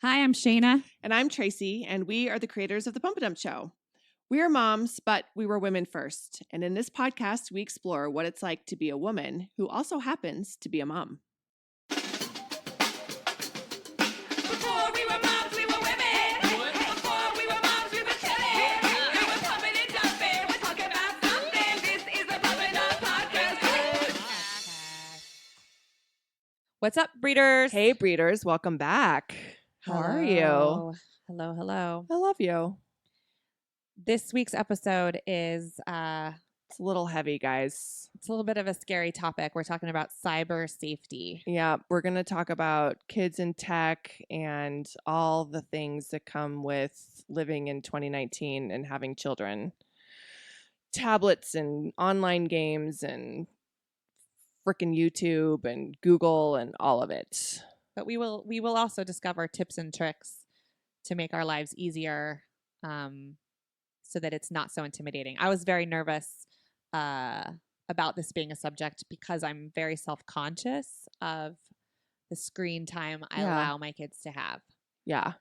Hi, I'm Shayna. And I'm Tracy, and we are the creators of The Pump and Dump Show. We are moms, but we were women first. And in this podcast, we explore what it's like to be a woman who also happens to be a mom. Before we were moms, we were women. Before we were moms, we were chillin'. We were pumping and dumping. We're talking about something. This is the Pump and Dump Podcast. What's up, breeders? Hey, breeders, welcome back. How are you? Hello, hello. I love you. This week's episode is It's a little heavy, guys. it's a little bit of a scary topic. We're talking about cyber safety. Yeah, we're going to talk about kids in tech and all the things that come with living in 2019 and having children. Tablets and online games and frickin' YouTube and Google and all of it. But we will also discover tips and tricks to make our lives easier, so that it's not so intimidating. I was very nervous about this being a subject because I'm very self-conscious of the screen time I allow my kids to have. Yeah.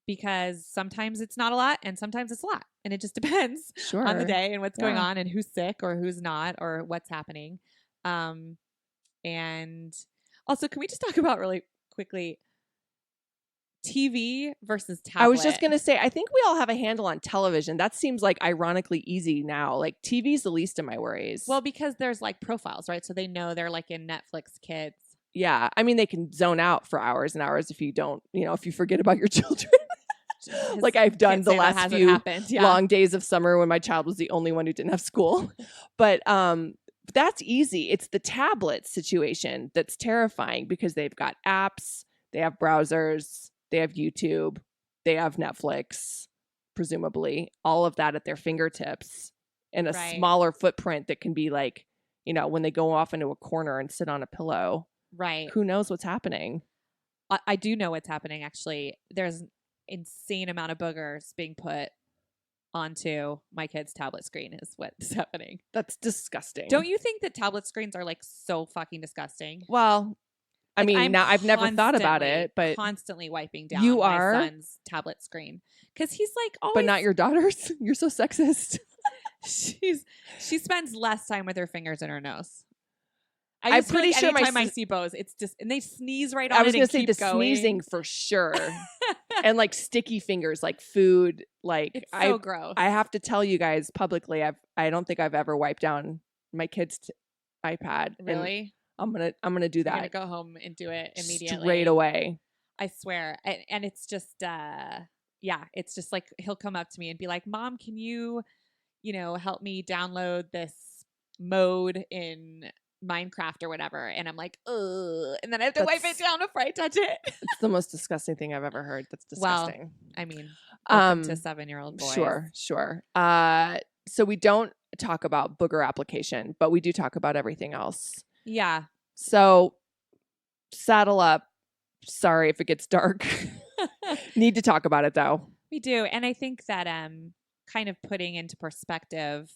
Because sometimes it's not a lot and sometimes it's a lot. And it just depends Sure. on the day and what's going on and who's sick or who's not or what's happening. And also, can we just talk about really quickly TV versus tablet? I was just going to say, I think we all have a handle on television. That seems like ironically easy now. Like TV's the least of my worries. Well, because there's like profiles, right? So they know they're like in Netflix Kids. Yeah. I mean, they can zone out for hours and hours if you don't, if you forget about your children. Like I've done the last few long days of summer when my child was the only one who didn't have school. But that's easy. It's the tablet situation that's terrifying because they've got apps, they have browsers, they have YouTube, they have Netflix, presumably, all of that at their fingertips in a smaller footprint that can be like, when they go off into a corner and sit on a pillow. Right. Who knows what's happening? I do know what's happening, actually. There's an insane amount of boogers being put onto my kid's tablet screen is what's happening. That's disgusting. Don't you think that tablet screens are like so fucking disgusting? Well, I mean, now I've never thought about it, but constantly wiping down my son's tablet screen because he's like always. But not your daughter's. You're so sexist. She spends less time with her fingers in her nose. I'm pretty sure anytime I see Bose, it's just and they sneeze right on it. I was going to say the sneezing for sure, and like sticky fingers, like food, like it's so gross. I have to tell you guys publicly, I don't think I've ever wiped down my kid's iPad. Really? I'm gonna do that. I'm gonna go home and do it immediately, straight away. I swear, and it's just it's just like he'll come up to me and be like, "Mom, can you, help me download this mode in Minecraft or whatever," and I'm like, ugh, and then I have to wipe it down before I touch it. It's the most disgusting thing I've ever heard. That's disgusting. Well, I mean, welcome to 7-year-old boys. Sure. So we don't talk about booger application, but we do talk about everything else. Yeah. So saddle up. Sorry if it gets dark. Need to talk about it though. We do, and I think that kind of putting into perspective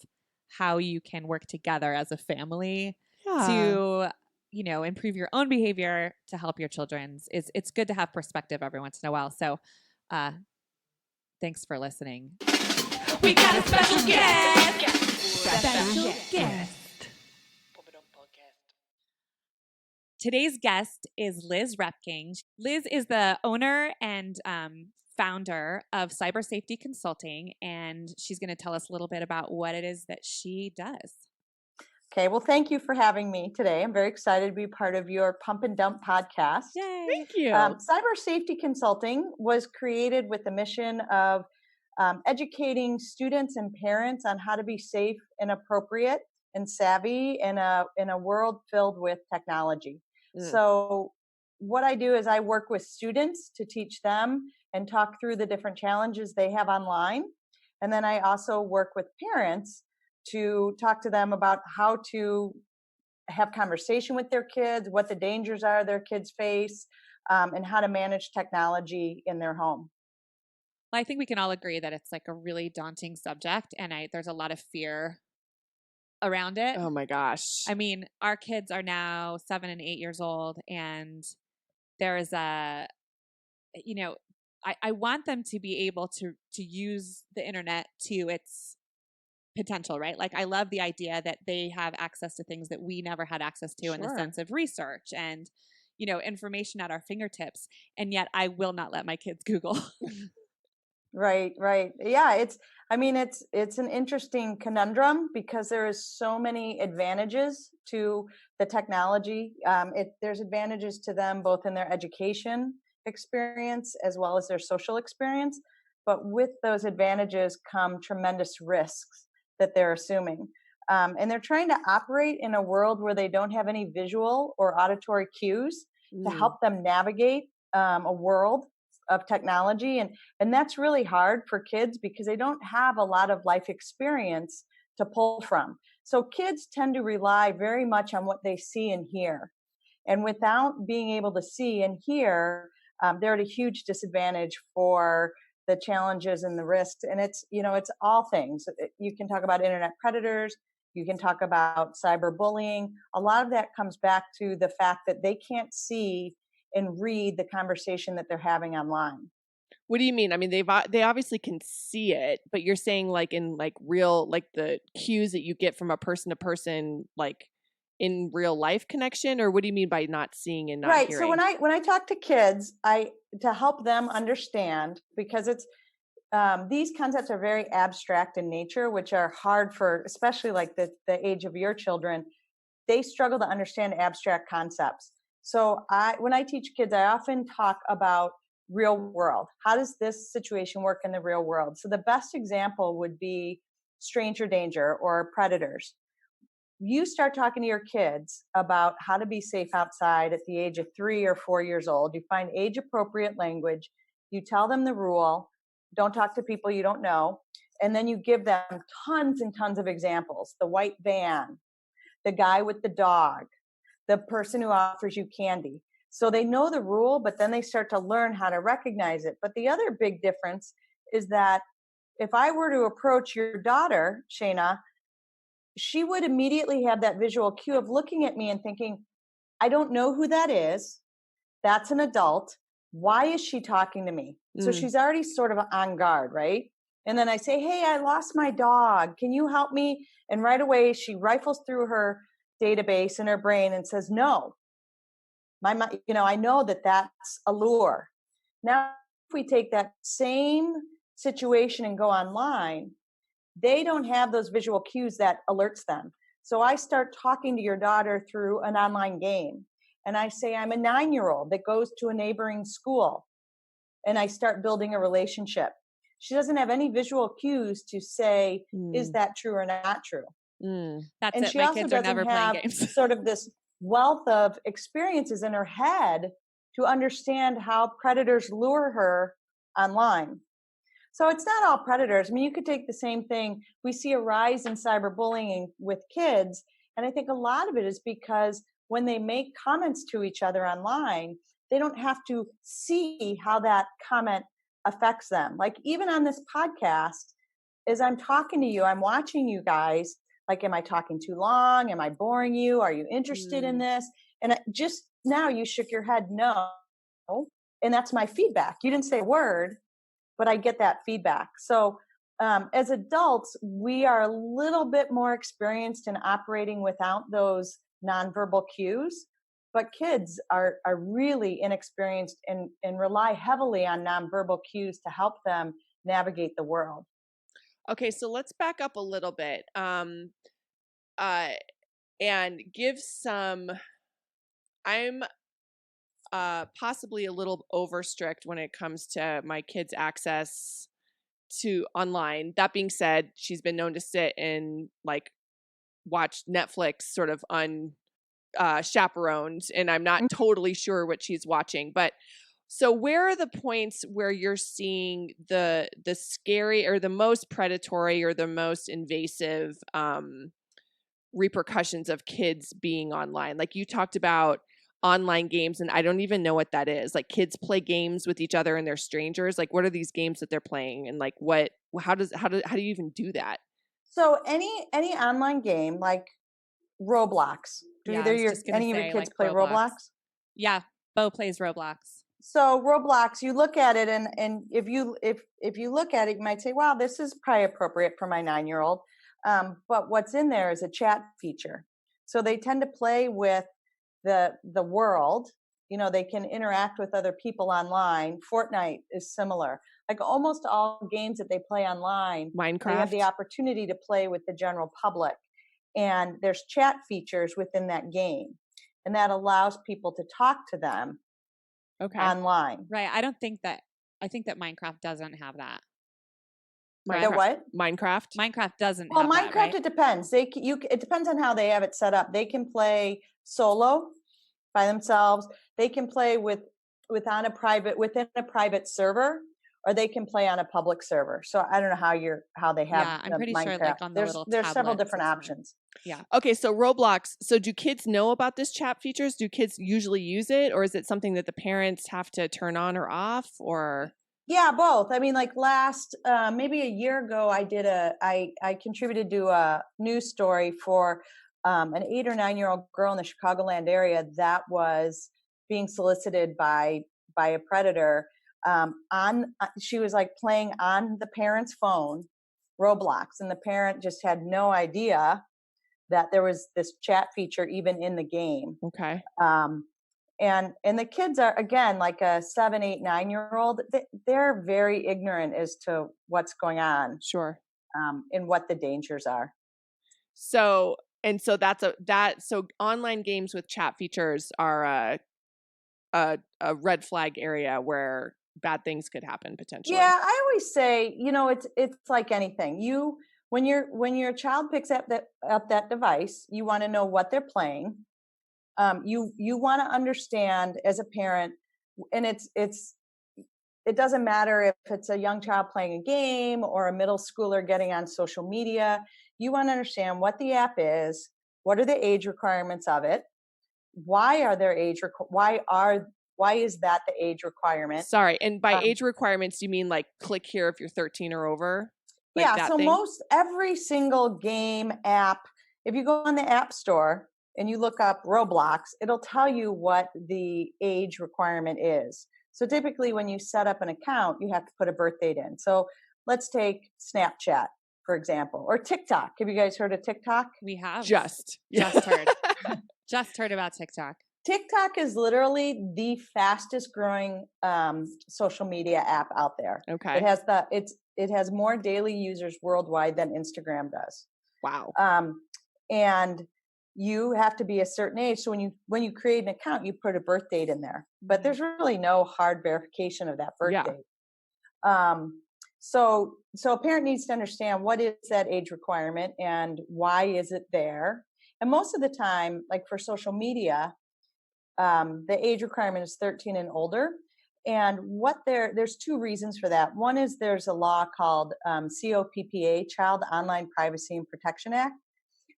how you can work together as a family to improve your own behavior to help your children's it's good to have perspective every once in a while. So thanks for listening. We got a special guest. Special guest. Today's guest is Liz Repking. Liz is the owner and founder of Cyber Safety Consulting, and she's going to tell us a little bit about what it is that she does. Okay, well, thank you for having me today. I'm very excited to be part of your Pump and Dump podcast. Yay! Thank you. Cyber Safety Consulting was created with the mission of educating students and parents on how to be safe and appropriate and savvy in a world filled with technology. So what I do is I work with students to teach them and talk through the different challenges they have online. And then I also work with parents to talk to them about how to have conversation with their kids, what the dangers are their kids face, and how to manage technology in their home. Well, I think we can all agree that it's like a really daunting subject, and there's a lot of fear around it. Oh my gosh. I mean, our kids are now 7 and 8 years old, and there's I want them to be able to use the internet to its potential, right? Like I love the idea that they have access to things that we never had access to in the sense of research and, information at our fingertips. And yet I will not let my kids Google. Right. Yeah, it's an interesting conundrum because there is so many advantages to the technology. There's advantages to them both in their education experience as well as their social experience. But with those advantages come tremendous risks that they're assuming. And they're trying to operate in a world where they don't have any visual or auditory cues to help them navigate a world of technology. And that's really hard for kids because they don't have a lot of life experience to pull from. So kids tend to rely very much on what they see and hear. And without being able to see and hear, they're at a huge disadvantage for the challenges and the risks. And it's all things. You can talk about internet predators. You can talk about cyberbullying. A lot of that comes back to the fact that they can't see and read the conversation that they're having online. What do you mean? I mean, they obviously can see it, but you're saying like in like real, like the cues that you get from a person to person, like in real life connection, or what do you mean by not seeing and not hearing? So when I talk to kids, to help them understand, because it's these concepts are very abstract in nature, which are hard for, especially like the age of your children. They struggle to understand abstract concepts. So when I teach kids, I often talk about real world. How does this situation work in the real world? So the best example would be stranger danger or predators. You start talking to your kids about how to be safe outside at the age of 3 or 4 years old. You find age appropriate language. You tell them the rule. Don't talk to people you don't know. And then you give them tons and tons of examples. The white van, the guy with the dog, the person who offers you candy. So they know the rule, but then they start to learn how to recognize it. But the other big difference is that if I were to approach your daughter, Shayna, she would immediately have that visual cue of looking at me and thinking, I don't know who that is. That's an adult. Why is she talking to me? So she's already sort of on guard, right? And then I say, hey, I lost my dog. Can you help me? And right away, she rifles through her database in her brain and says, no, I know that that's a lure. Now, if we take that same situation and go online, they don't have those visual cues that alerts them. So I start talking to your daughter through an online game. And I say, I'm a 9-year-old that goes to a neighboring school. And I start building a relationship. She doesn't have any visual cues to say, is that true or not true? That's and it. she My also kids are doesn't never have playing games. sort of this wealth of experiences in her head to understand how predators lure her online. So it's not all predators. I mean, you could take the same thing. We see a rise in cyberbullying with kids. And I think a lot of it is because when they make comments to each other online, they don't have to see how that comment affects them. Like even on this podcast, as I'm talking to you, I'm watching you guys. Like, am I talking too long? Am I boring you? Are you interested in this? And just now you shook your head no. And that's my feedback. You didn't say a word, but I get that feedback. So as adults, we are a little bit more experienced in operating without those nonverbal cues. But kids are really inexperienced and rely heavily on nonverbal cues to help them navigate the world. Okay, so let's back up a little bit and give some. I'm possibly a little over strict when it comes to my kids' access to online. That being said, she's been known to sit and like watch Netflix sort of chaperoned, and I'm not totally sure what she's watching. But so where are the points where you're seeing the scary or the most predatory or the most invasive repercussions of kids being online? Like you talked about online games, and I don't even know what that is. Like kids play games with each other and they're strangers. Like what are these games that they're playing, and like how do you even do that? So any online game like Roblox. Do any of your kids play Roblox? Yeah. Bo plays Roblox. So Roblox, you look at it, and if you look at it, you might say, "Wow, this is probably appropriate for my 9-year-old." But what's in there is a chat feature. So they tend to play with the world. You know, they can interact with other people online. Fortnite is similar. Like almost all games that they play online, Minecraft. they have the opportunity to play with the general public, and there's chat features within that game, and that allows people to talk to them online. Right. I think that Minecraft doesn't have that. The what? Minecraft? Minecraft doesn't Well, have Minecraft, that, right? it depends. It depends on how they have it set up. They can play solo by themselves. They can play within a private server, or they can play on a public server. So I don't know how they have. Yeah, I'm pretty Minecraft. sure like on the little there's several tablets, different it's not. options. Yeah. Okay, so Roblox. So do kids know about this chat features? Do kids usually use it, or is it something that the parents have to turn on or off? Or Yeah, both. I mean, like maybe a year ago, I contributed to a news story for an 8 or 9-year-old girl in the Chicagoland area that was being solicited by a predator. She was like playing on the parent's phone, Roblox, and the parent just had no idea that there was this chat feature even in the game. okay. And the kids are, again, like a 7, 8, 9-year-old, they're very ignorant as to what's going on. Sure. And what the dangers are. So so online games with chat features are a red flag area where bad things could happen potentially. Yeah, I always say, it's like anything. When your child picks up that device, you want to know what they're playing. You want to understand as a parent, and it doesn't matter if it's a young child playing a game or a middle schooler getting on social media. You want to understand what the app is, what are the age requirements of it, why are there why is that the age requirement? Sorry, and by age requirements, do you mean like click here if you're 13 or over? Like yeah, so every single game app, if you go on the App Store and you look up Roblox, it'll tell you what the age requirement is. So typically when you set up an account, you have to put a birth date in. So let's take Snapchat, for example, or TikTok. Have you guys heard of TikTok? We have. Just heard. Just heard about TikTok. TikTok is literally the fastest growing social media app out there. Okay. It has more daily users worldwide than Instagram does. Wow. And you have to be a certain age. So when you create an account, you put a birth date in there, but there's really no hard verification of that birth date. So a parent needs to understand what is that age requirement and why is it there. And most of the time, like for social media, the age requirement is 13 and older. And there's two reasons for that. One is there's a law called COPPA, Child Online Privacy and Protection Act,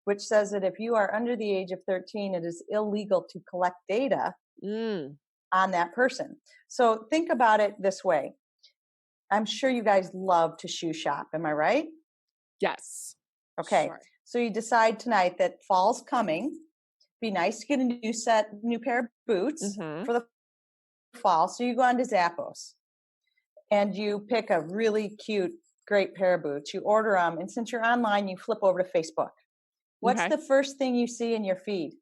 which says that if you are under the age of 13, it is illegal to collect data on that person. So think about it this way. I'm sure you guys love to shoe shop. Am I right? Yes. Okay. Sure. So you decide tonight that fall's coming. Be nice to get a new pair of boots for the fall. So you go on to Zappos and you pick a really cute, great pair of boots. You order them. And since you're online, you flip over to Facebook. What's the first thing you see in your feed?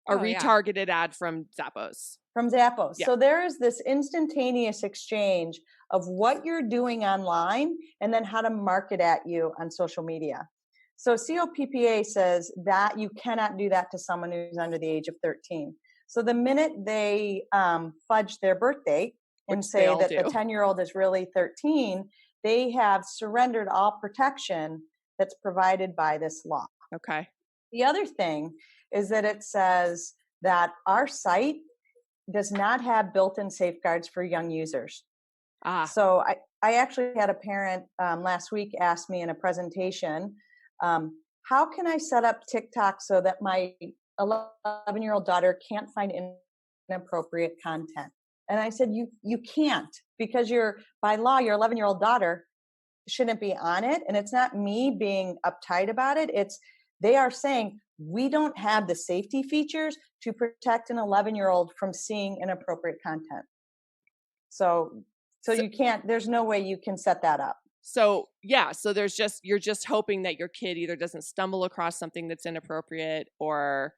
A retargeted ad from Zappos. From Zappos. Yeah. So there is this instantaneous exchange of what you're doing online and then how to market at you on social media. So COPPA says that you cannot do that to someone who's under the age of 13. So the minute they fudge their birth date and say that the 10-year-old is really 13, they have surrendered all protection that's provided by this law. Okay. The other thing is that it says that our site does not have built-in safeguards for young users. So I actually had a parent last week ask me in a presentation, how can I set up TikTok so that my 11-year-old daughter can't find inappropriate content? And I said, you can't, because by law, your 11-year-old daughter shouldn't be on it. And it's not me being uptight about it. They are saying, we don't have the safety features to protect an 11-year-old from seeing inappropriate content. So you can't, there's no way you can set that up. So yeah, so you're just hoping that your kid either doesn't stumble across something that's inappropriate or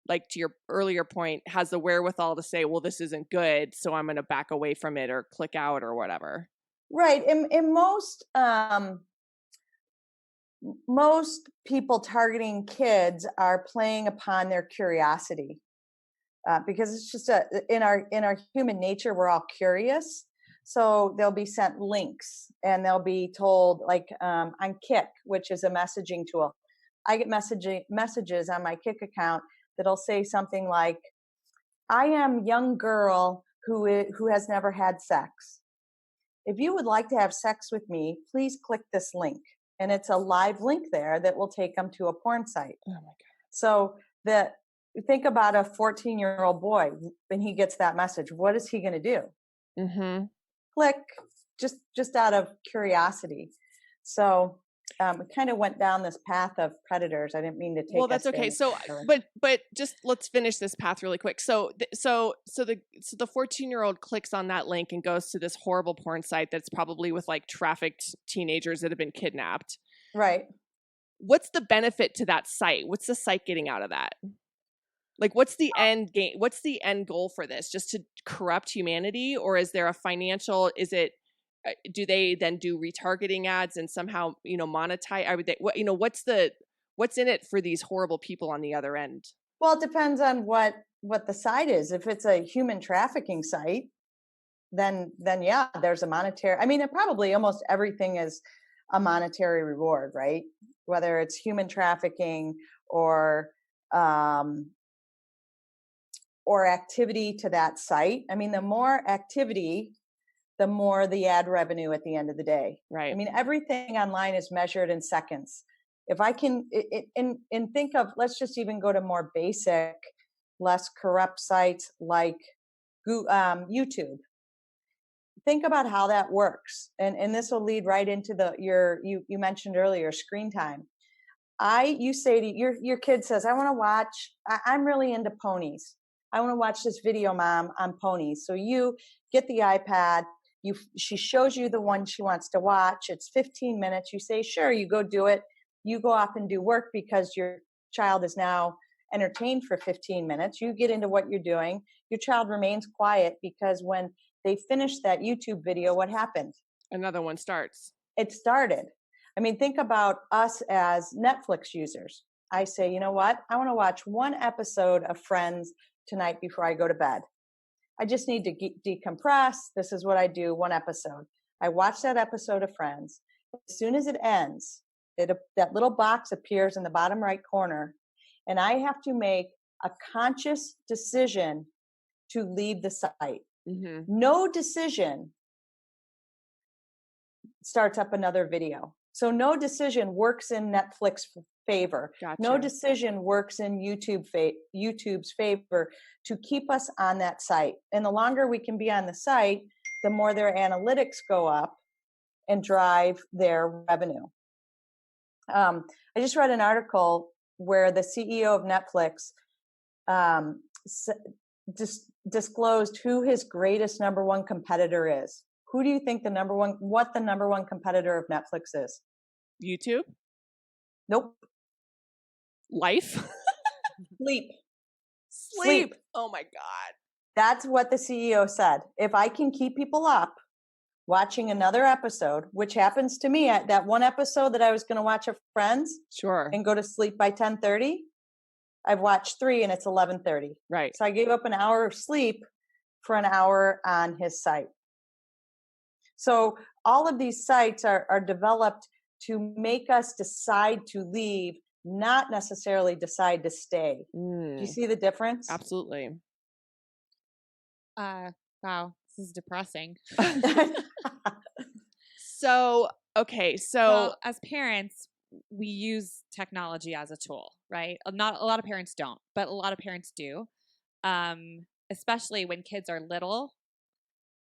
like to your earlier point, has the wherewithal to say, well, this isn't good, so I'm going to back away from it or click out or whatever. Right. In most people targeting kids are playing upon their curiosity, because it's just in our human nature, we're all curious. So they'll be sent links and they'll be told, like on Kik, which is a messaging tool. I get messages on my Kik account that'll say something like, I am young girl who has never had sex. If you would like to have sex with me, please click this link. And it's a live link there that will take them to a porn site. Oh my God. So think about a 14-year-old boy when he gets that message. What is he going to do? Mm-hmm. Click, just out of curiosity. So we kind of went down this path of predators. I didn't mean to take. Well, that's okay. So, but just let's finish this path really quick. So the 14-year-old clicks on that link and goes to this horrible porn site that's probably with like trafficked teenagers that have been kidnapped. Right. What's the benefit to that site? What's the site getting out of that? Like, what's the end game? What's the end goal for this? Just to corrupt humanity, or is there a financial? Is it? Do they then do retargeting ads and somehow monetize? What's in it for these horrible people on the other end? Well, it depends on what the site is. If it's a human trafficking site, then yeah, there's a monetary. I mean, probably almost everything is a monetary reward, right? Whether it's human trafficking or activity to that site. I mean, the more activity, the more the ad revenue at the end of the day. Right. I mean, everything online is measured in seconds. If I can, and think of, let's just even go to more basic, less corrupt sites like YouTube. Think about how that works. And this will lead right into you mentioned earlier, screen time. You say to your kid says, I want to watch, I'm really into ponies. I want to watch this video, Mom, on ponies. So you get the iPad, she shows you the one she wants to watch. It's 15 minutes. You say, sure, you go do it. You go off and do work because your child is now entertained for 15 minutes. You get into what you're doing. Your child remains quiet because when they finish that YouTube video, what happened? Another one starts. It started. I mean, think about us as Netflix users. I say, you know what? I want to watch one episode of Friends tonight before I go to bed. I just need to decompress. This is what I do, one episode. I watch that episode of Friends. As soon as it ends, that little box appears in the bottom right corner, and I have to make a conscious decision to leave the site. Mm-hmm. No decision starts up another video. So no decision works in Netflix favor. Gotcha. No decision works in YouTube's favor to keep us on that site. And the longer we can be on the site, the more their analytics go up and drive their revenue. I just read an article where the CEO of Netflix disclosed who his greatest number one competitor is. Who do you think the number one competitor of Netflix is? YouTube? Nope. Life? Sleep. Oh my God. That's what the CEO said. If I can keep people up watching another episode, which happens to me at that one episode that I was going to watch of Friends, sure, and go to sleep by 10:30, I've watched 3 and it's 11:30. Right. So I gave up an hour of sleep for an hour on his site. So all of these sites are developed to make us decide to leave, not necessarily decide to stay. Do you see the difference? Absolutely. Wow, this is depressing. So well, as parents, we use technology as a tool, right? Not a lot of parents don't, but a lot of parents do, especially when kids are little.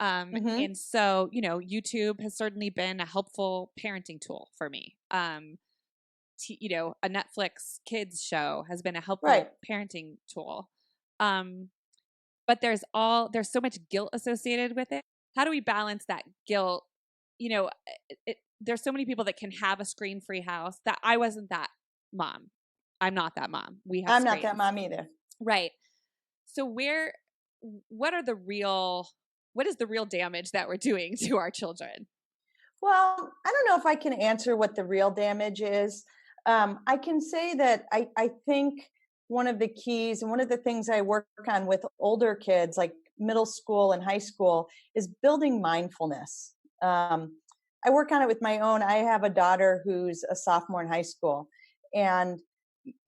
And so, YouTube has certainly been a helpful parenting tool for me. a Netflix kids show has been a helpful Right. parenting tool. But there's so much guilt associated with it. How do we balance that guilt? There's so many people that can have a screen-free house. That I wasn't that mom. I'm not that mom. We have I'm not screens. that mom either. Right. So what is the real damage that we're doing to our children? Well, I don't know if I can answer what the real damage is. I can say that I think one of the keys and one of the things I work on with older kids, like middle school and high school, is building mindfulness. I work on it with my own. I have a daughter who's a sophomore in high school, and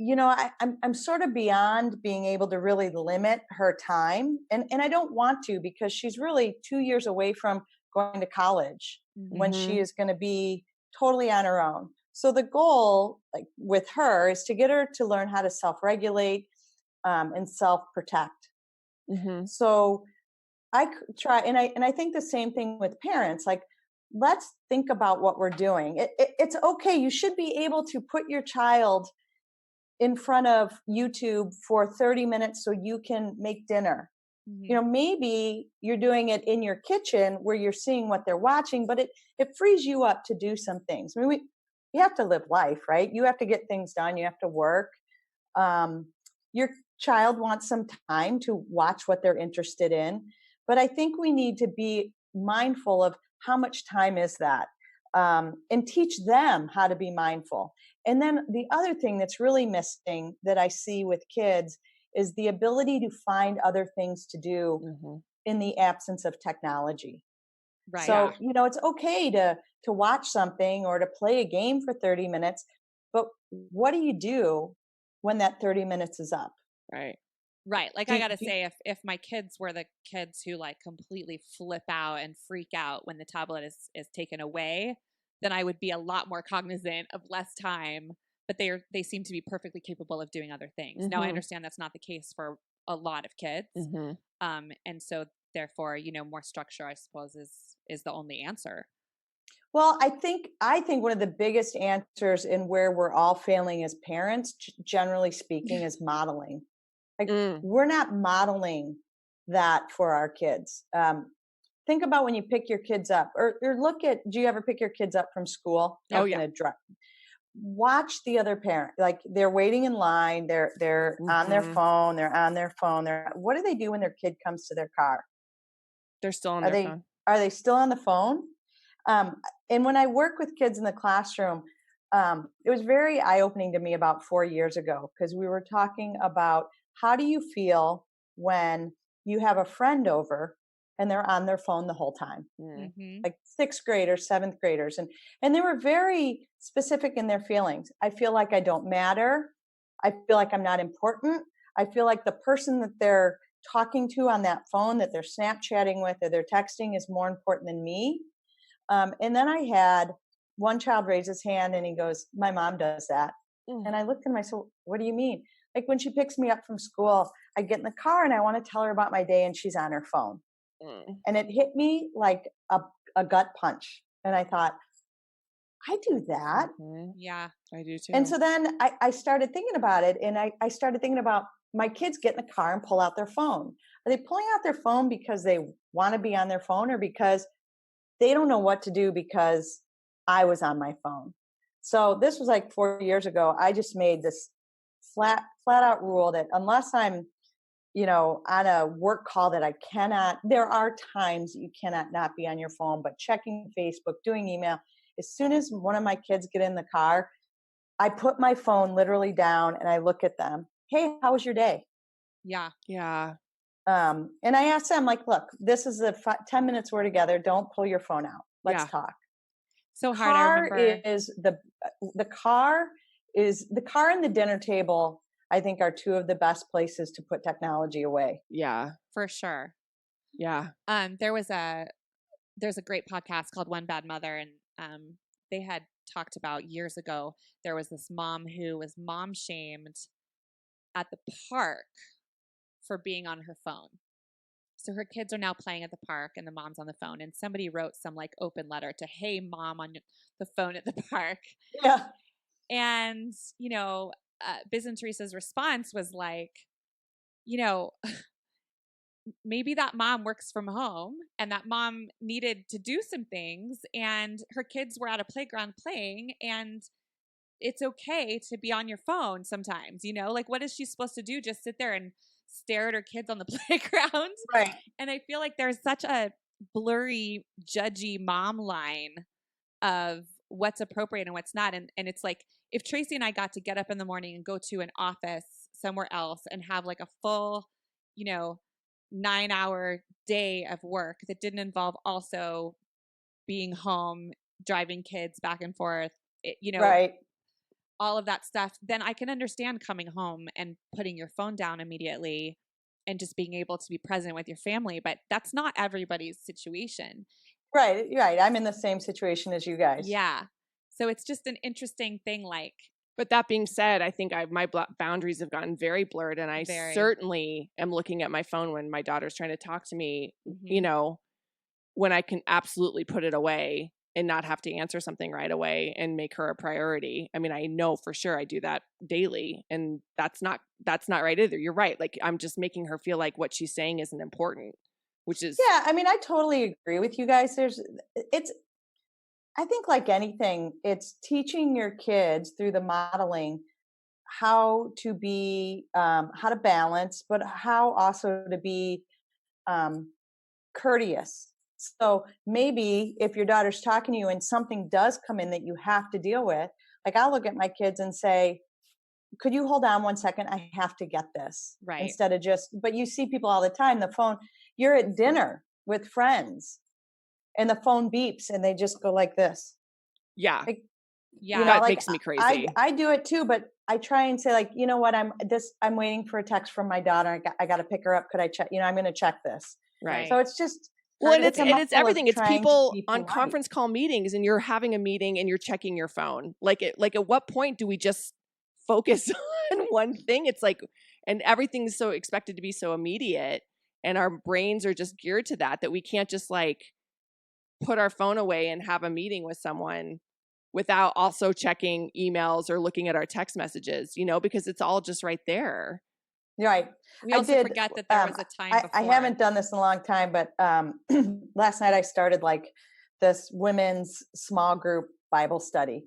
I'm sort of beyond being able to really limit her time, and I don't want to, because she's really 2 years away from going to college when she is going to be totally on her own. So the goal, like with her, is to get her to learn how to self-regulate and self-protect. So I try, and I think the same thing with parents. Like, let's think about what we're doing. It's okay. You should be able to put your child in front of YouTube for 30 minutes so you can make dinner. Maybe you're doing it in your kitchen where you're seeing what they're watching, but it frees you up to do some things. I mean, you have to live life, right? You have to get things done. You have to work. Your child wants some time to watch what they're interested in. But I think we need to be mindful of how much time is that, and teach them how to be mindful. And then the other thing that's really missing that I see with kids is the ability to find other things to do in the absence of technology. Right. So, it's okay to watch something or to play a game for 30 minutes, but what do you do when that 30 minutes is up? Right. Right. Like, I got to say, if my kids were the kids who like completely flip out and freak out when the tablet is taken away, then I would be a lot more cognizant of less time. But they seem to be perfectly capable of doing other things. Now, I understand that's not the case for a lot of kids. And so therefore, more structure, I suppose, is the only answer. Well, I think one of the biggest answers in where we're all failing as parents, generally speaking, is modeling. Like, we're not modeling that for our kids. Think about when you pick your kids up, or do you ever pick your kids up from school? Watch the other parent. Like, they're waiting in line. They're on their phone. What do they do when their kid comes to their car? They're still on their phone. Are they still on the phone? And when I work with kids in the classroom, it was very eye-opening to me about 4 years ago, because we were talking about, how do you feel when you have a friend over and they're on their phone the whole time? Like 6th graders, 7th graders. And they were very specific in their feelings. I feel like I don't matter. I feel like I'm not important. I feel like the person that they're talking to on that phone, that they're Snapchatting with or they're texting, is more important than me. And then I had one child raise his hand and he goes, "My mom does that." And I looked at him, I said, "What do you mean?" Like, when she picks me up from school, I get in the car and I want to tell her about my day and she's on her phone. And it hit me like a gut punch. And I thought, I do that. Yeah, I do too. And so then I started thinking about it, and I started thinking about my kids get in the car and pull out their phone. Are they pulling out their phone because they want to be on their phone, or because they don't know what to do because I was on my phone? So this was like 4 years ago. I just made this flat out rule that unless I'm, on a work call, that there are times you cannot not be on your phone, but checking Facebook, doing email. As soon as one of my kids get in the car, I put my phone literally down and I look at them. "Hey, how was your day?" Yeah. Yeah. And I asked them, like, "Look, this is 10 minutes we're together. Don't pull your phone out. Let's talk." So hard. I remember Is the car and the dinner table, I think, are two of the best places to put technology away. Yeah. For sure. Yeah. There's a great podcast called One Bad Mother, and they had talked about years ago, there was this mom who was mom shamed at the park for being on her phone. So her kids are now playing at the park and the mom's on the phone, and somebody wrote some like open letter to, "Hey, mom, on the phone at the park." Yeah. And, Biz and Teresa's response was like, maybe that mom works from home and that mom needed to do some things and her kids were at a playground playing, and it's okay to be on your phone sometimes, like what is she supposed to do? Just sit there and stare at her kids on the playground? Right. And I feel like there's such a blurry, judgy mom line of what's appropriate and what's not. And it's like, if Tracy and I got to get up in the morning and go to an office somewhere else and have like a full, 9-hour day of work that didn't involve also being home, driving kids back and forth, Right. all of that stuff, then I can understand coming home and putting your phone down immediately and just being able to be present with your family. But that's not everybody's situation. Right. I'm in the same situation as you guys. Yeah. So it's just an interesting thing. But that being said, I think my boundaries have gotten very blurred, and I certainly am looking at my phone when my daughter's trying to talk to me, when I can absolutely put it away and not have to answer something right away and make her a priority. I mean, I know for sure I do that daily, and that's not right either. You're right. Like, I'm just making her feel like what she's saying isn't important, which is. Yeah. I mean, I totally agree with you guys. I think like anything, it's teaching your kids through the modeling how to be, how to balance, but how also to be courteous. So maybe if your daughter's talking to you and something does come in that you have to deal with, like I'll look at my kids and say, could you hold on 1 second? I have to get this. Right. Instead of but you see people all the time, the phone, you're at dinner with friends and the phone beeps and they just go like this. Yeah. Like, yeah. That makes me crazy. I do it too, but I try and say like, you know what? I'm waiting for a text from my daughter. I got to pick her up. Could I check? I'm going to check this. Right. So it's just. Well, and it's everything. It's people on conference call meetings, and you're having a meeting and you're checking your phone. Like at what point do we just focus on one thing? It's like, and everything's so expected to be so immediate, and our brains are just geared to that we can't just like put our phone away and have a meeting with someone without also checking emails or looking at our text messages, because it's all just right there. Right. We also forget that there was a time before. I haven't done this in a long time, but last night I started like this women's small group Bible study.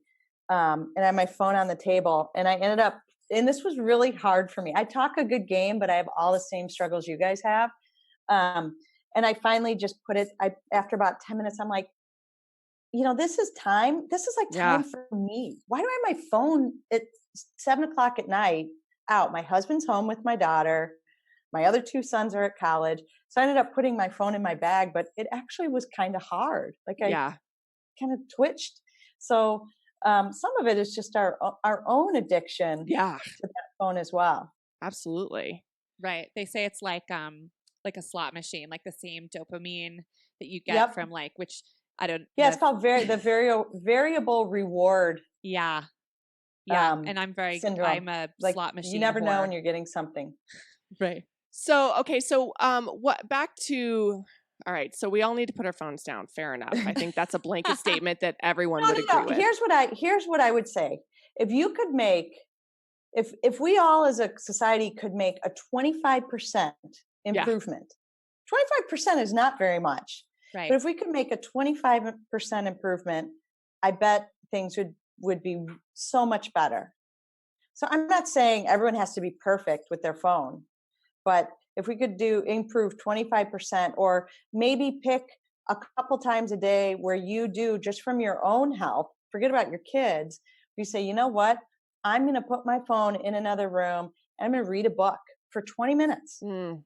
And I had my phone on the table, and I ended up, and this was really hard for me. I talk a good game, but I have all the same struggles you guys have. And I finally just put it, after about 10 minutes, I'm like, this is time. This is like time for me. Why do I have my phone at 7:00 at night out? My husband's home with my daughter. My other 2 sons are at college. So I ended up putting my phone in my bag, but it actually was kind of hard. Like I kind of twitched. So some of it is just our own addiction to that phone as well. Absolutely. Right. They say it's like a slot machine, like the same dopamine that you get from like, which I don't. Yeah, it's called the variable reward. Yeah. Yeah. And I'm I'm a slot machine. You never know when you're getting something. Right. So, okay. So, back to, all right. So we all need to put our phones down. Fair enough. I think that's a blanket statement that everyone would agree with. Here's what I would say. If you could make, if we all as a society could make a 25% improvement, 25% is not very much. Right. But if we could make a 25% improvement, I bet things would be so much better. So I'm not saying everyone has to be perfect with their phone, but if we could improve 25%, or maybe pick a couple times a day where you do just from your own health, forget about your kids. You say, you know what? I'm going to put my phone in another room and I'm going to read a book for 20 minutes. Or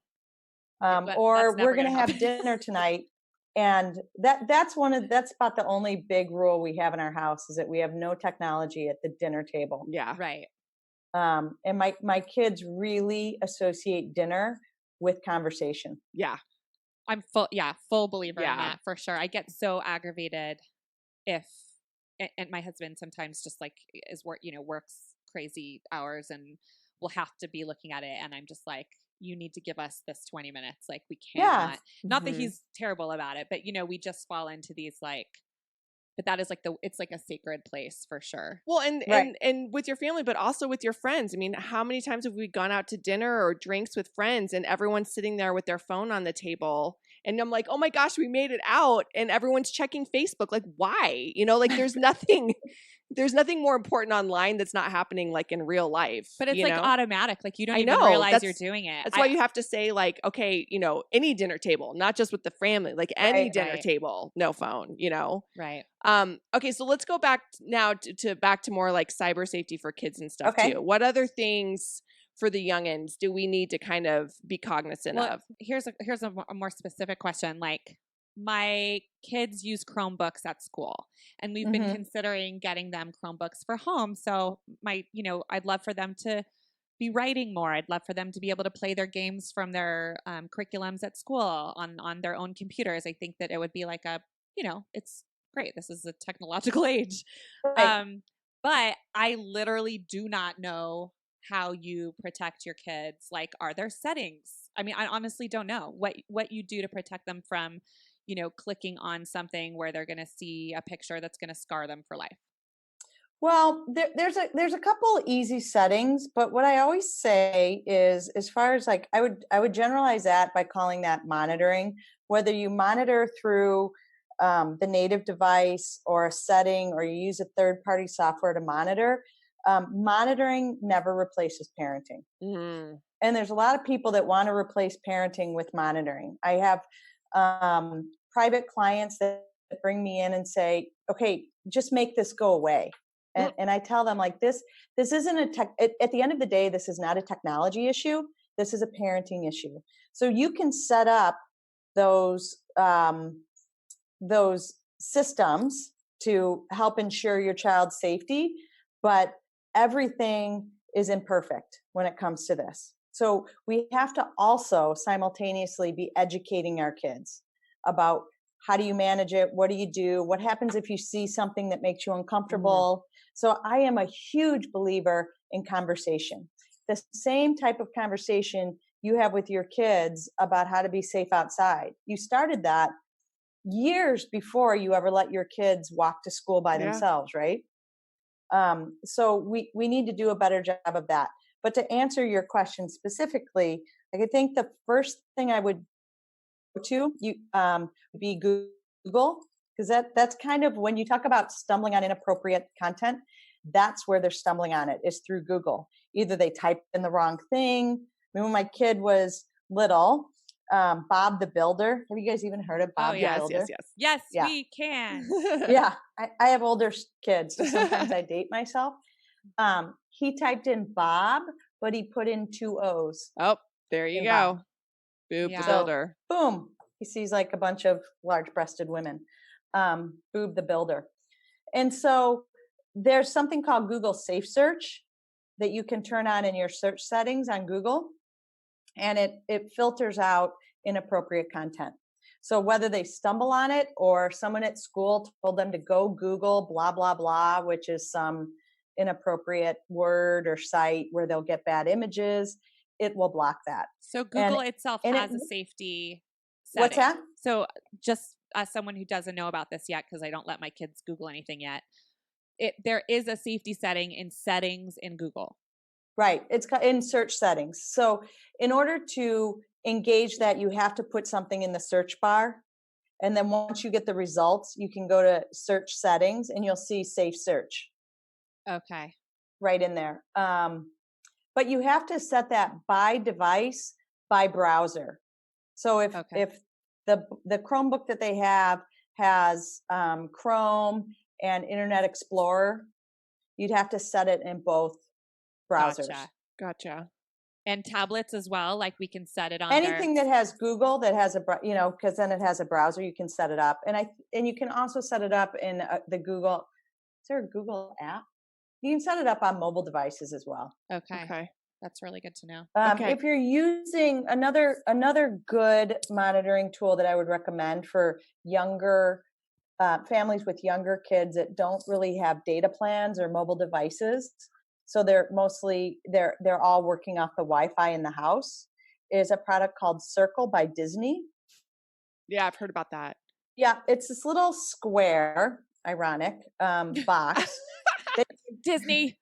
we're going to have dinner tonight. And that's about the only big rule we have in our house, is that we have no technology at the dinner table. Yeah. Right. And my kids really associate dinner with conversation. Yeah. I'm full believer in that for sure. I get so aggravated and my husband sometimes just like works crazy hours and will have to be looking at it. And I'm just like, you need to give us this 20 minutes. Like we cannot, not that he's terrible about it, but we just fall into these like but that is like it's like a sacred place for sure. Well, and Right. and with your family, but also with your friends. I mean, how many times have we gone out to dinner or drinks with friends and everyone's sitting there with their phone on the table? And I'm like, oh my gosh, we made it out. And everyone's checking Facebook. Like, why? You know, like there's nothing more important online that's not happening like in real life. But it's like automatic. Like you don't I even know, realize that's- you're doing it. That's why you have to say like, okay, you know, any dinner table, not just with the family, like any dinner table, no phone, you know? Right. Okay, so let's go back now to more like cyber safety for kids and stuff too. What other things for the youngins do we need to kind of be cognizant of? Here's a more specific question. Like my kids use Chromebooks at school, and we've been considering getting them Chromebooks for home. So I'd love for them to be writing more. I'd love for them to be able to play their games from their curriculums at school on their own computers. I think that it would be like it's great. This is a technological age. Right. But I literally do not know how you protect your kids. Like, are there settings? I mean, I honestly don't know what you do to protect them from, clicking on something where they're going to see a picture that's going to scar them for life. Well, there's a couple easy settings, but what I always say is, as far as like, I would generalize that by calling that monitoring. Whether you monitor through the native device or a setting, or you use a third-party software to monitor, monitoring never replaces parenting. Mm. And there's a lot of people that want to replace parenting with monitoring. I have private clients that bring me in and say, okay, just make this go away. And I tell them like this isn't at the end of the day, this is not a technology issue. This is a parenting issue. So you can set up those systems to help ensure your child's safety, but everything is imperfect when it comes to this. So we have to also simultaneously be educating our kids about how do you manage it? What do you do? What happens if you see something that makes you uncomfortable? So I am a huge believer in conversation. The same type of conversation you have with your kids about how to be safe outside. You started that years before you ever let your kids walk to school by themselves, right? So we need to do a better job of that. But to answer your question specifically, like I think the first thing I would go to be Google, because that's kind of when you talk about stumbling on inappropriate content, that's where they're stumbling on it, is through Google. Either they type in the wrong thing. I mean, when my kid was little, Bob the Builder. Have you guys even heard of Bob the Builder? Yes, we can. Yeah, I have older kids, so sometimes I date myself. He typed in Bob, but he put in 2 O's. Oh, there you go. Boob the Builder. Boom. He sees like a bunch of large-breasted women. Boob the Builder. And so there's something called Google Safe Search that you can turn on in your search settings on Google, and it filters out inappropriate content. So whether they stumble on it or someone at school told them to go Google blah, blah, blah, which is some inappropriate word or site where they'll get bad images, it will block that. So Google itself has a safety setting. What's that? So just as someone who doesn't know about this yet, because I don't let my kids Google anything yet, there is a safety setting in settings in Google. Right. It's in search settings. So in order to engage that, you have to put something in the search bar. And then once you get the results, you can go to search settings and you'll see safe search. Okay. Right in there. But you have to set that by device, by browser. So if the Chromebook that they have has Chrome and Internet Explorer, you'd have to set it in both browsers. Gotcha. And tablets as well, like we can set it on anything that has Google that has because then it has a browser, you can set it up. And you can also set it up in the Google. Is there a Google app? You can set it up on mobile devices as well. Okay. That's really good to know. If you're using another good monitoring tool that I would recommend for younger families with younger kids that don't really have data plans or mobile devices, so they're all working off the Wi-Fi in the house, is a product called Circle by Disney. Yeah, I've heard about that. Yeah, it's this little square ironic, box. Disney.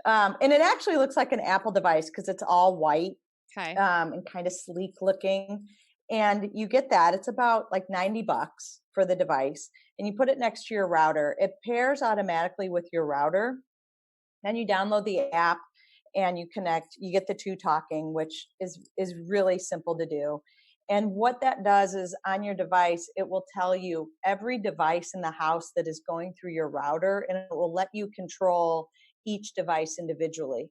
And it actually looks like an Apple device because it's all white Okay. and kind of sleek looking. And you get that. It's about like $90 for the device. And you put it next to your router. It pairs automatically with your router. Then you download the app and you connect. You get the two talking, which is really simple to do. And what that does is on your device, it will tell you every device in the house that is going through your router, and it will let you control each device individually.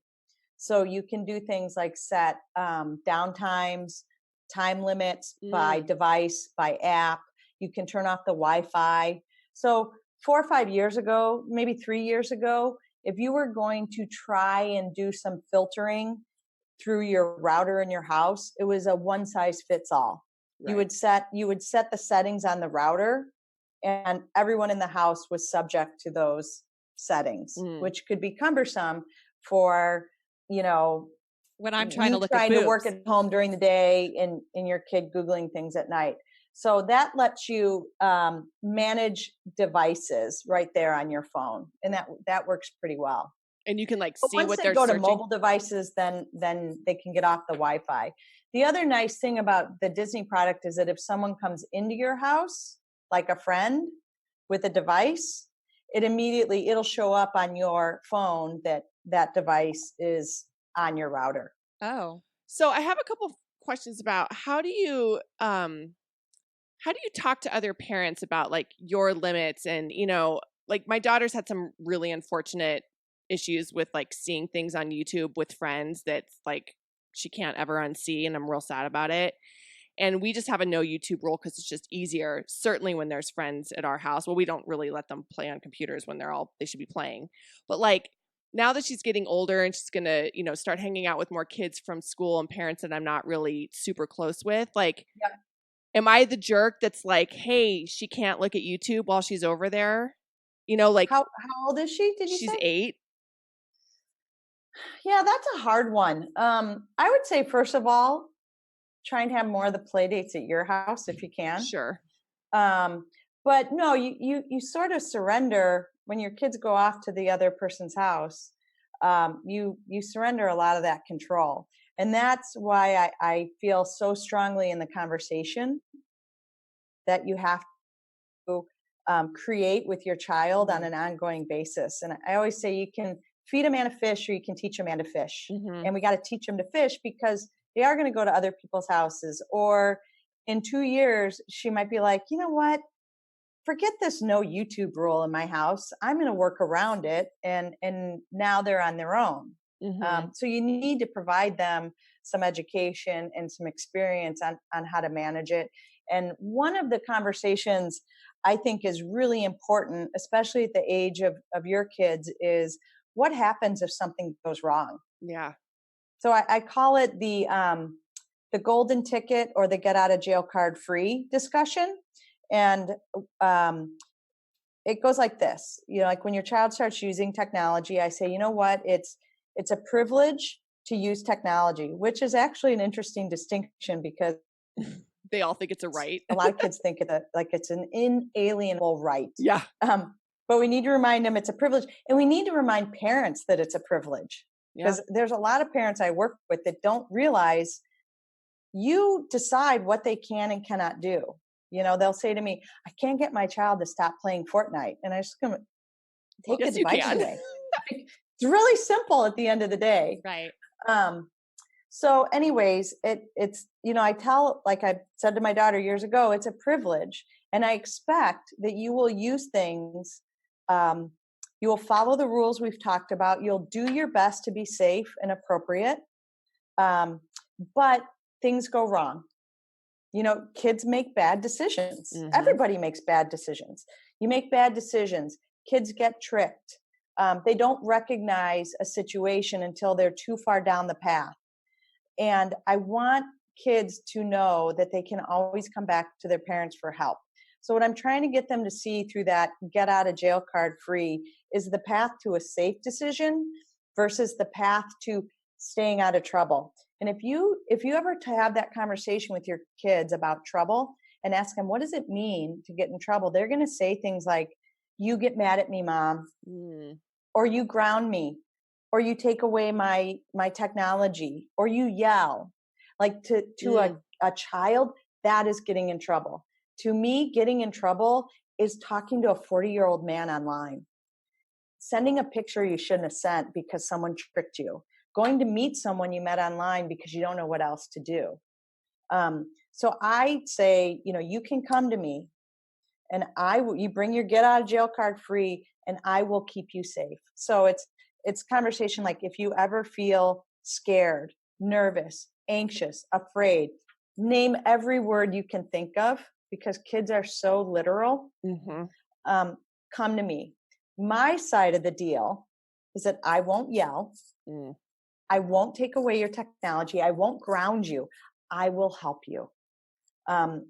So you can do things like set downtimes, time limits by device, by app. You can turn off the Wi-Fi. So 4 or 5 years ago, maybe 3 years ago, if you were going to try and do some filtering through your router in your house, it was a one size fits all. Right. You would set the settings on the router, and everyone in the house was subject to those settings, which could be cumbersome for, when I'm trying to work at home during the day and your kid Googling things at night. So that lets you manage devices right there on your phone, and that works pretty well. And you can see what they're searching. Once they go to mobile devices, then they can get off the Wi-Fi. The other nice thing about the Disney product is that if someone comes into your house, like a friend with a device, it'll show up on your phone that device is on your router. Oh. So I have a couple of questions about how do you talk to other parents about your limits and, my daughter's had some really unfortunate issues with seeing things on YouTube with friends that's she can't ever unsee, and I'm real sad about it. And we just have a no YouTube rule because it's just easier, certainly when there's friends at our house. Well, we don't really let them play on computers when they should be playing. But now that she's getting older and she's going to, start hanging out with more kids from school and parents that I'm not really super close with, am I the jerk that's hey, she can't look at YouTube while she's over there? How old is she? Did you say? She's 8. Yeah, that's a hard one. I would say, first of all, try and have more of the play dates at your house if you can. Sure. But no, you sort of surrender when your kids go off to the other person's house. You surrender a lot of that control. And that's why I feel so strongly in the conversation that you have to create with your child on an ongoing basis. And I always say you can feed a man a fish or you can teach a man to fish. And we got to teach them to fish because they are going to go to other people's houses. Or in 2 years, she might be like, you know what? Forget this no YouTube rule in my house. I'm going to work around it. And now they're on their own. So you need to provide them some education and some experience on how to manage it. And one of the conversations I think is really important, especially at the age of your kids, is what happens if something goes wrong? Yeah. So I call it the golden ticket or the get out of jail card free discussion. And it goes like this, when your child starts using technology, I say, you know what, it's a privilege to use technology, which is actually an interesting distinction because they all think it's a right. A lot of kids think it's an inalienable right. Yeah. But we need to remind them it's a privilege, and we need to remind parents that it's a privilege. Because there's a lot of parents I work with that don't realize you decide what they can and cannot do. They'll say to me, I can't get my child to stop playing Fortnite. And I just going to take the device away. It's really simple at the end of the day. Right. So anyways, it's, I tell, like I said to my daughter years ago, it's a privilege. And I expect that you will use things, you will follow the rules we've talked about. You'll do your best to be safe and appropriate. But things go wrong. Kids make bad decisions. Everybody makes bad decisions. You make bad decisions. Kids get tricked. They don't recognize a situation until they're too far down the path. And I want kids to know that they can always come back to their parents for help. So what I'm trying to get them to see through that get out of jail card free is the path to a safe decision versus the path to staying out of trouble. And if you ever have that conversation with your kids about trouble, and ask them, what does it mean to get in trouble? They're going to say things like, you get mad at me, Mom, or you ground me, or you take away my technology, or you yell. Like to a child, that is getting in trouble. To me, getting in trouble is talking to a 40-year-old man online, sending a picture you shouldn't have sent because someone tricked you, going to meet someone you met online because you don't know what else to do. So I say, you can come to me, and you bring your get out of jail card free, and I will keep you safe. So it's conversation like, if you ever feel scared, nervous, anxious, afraid, name every word you can think of, because kids are so literal. Come to me. My side of the deal is that I won't yell. I won't take away your technology. I won't ground you. I will help you. And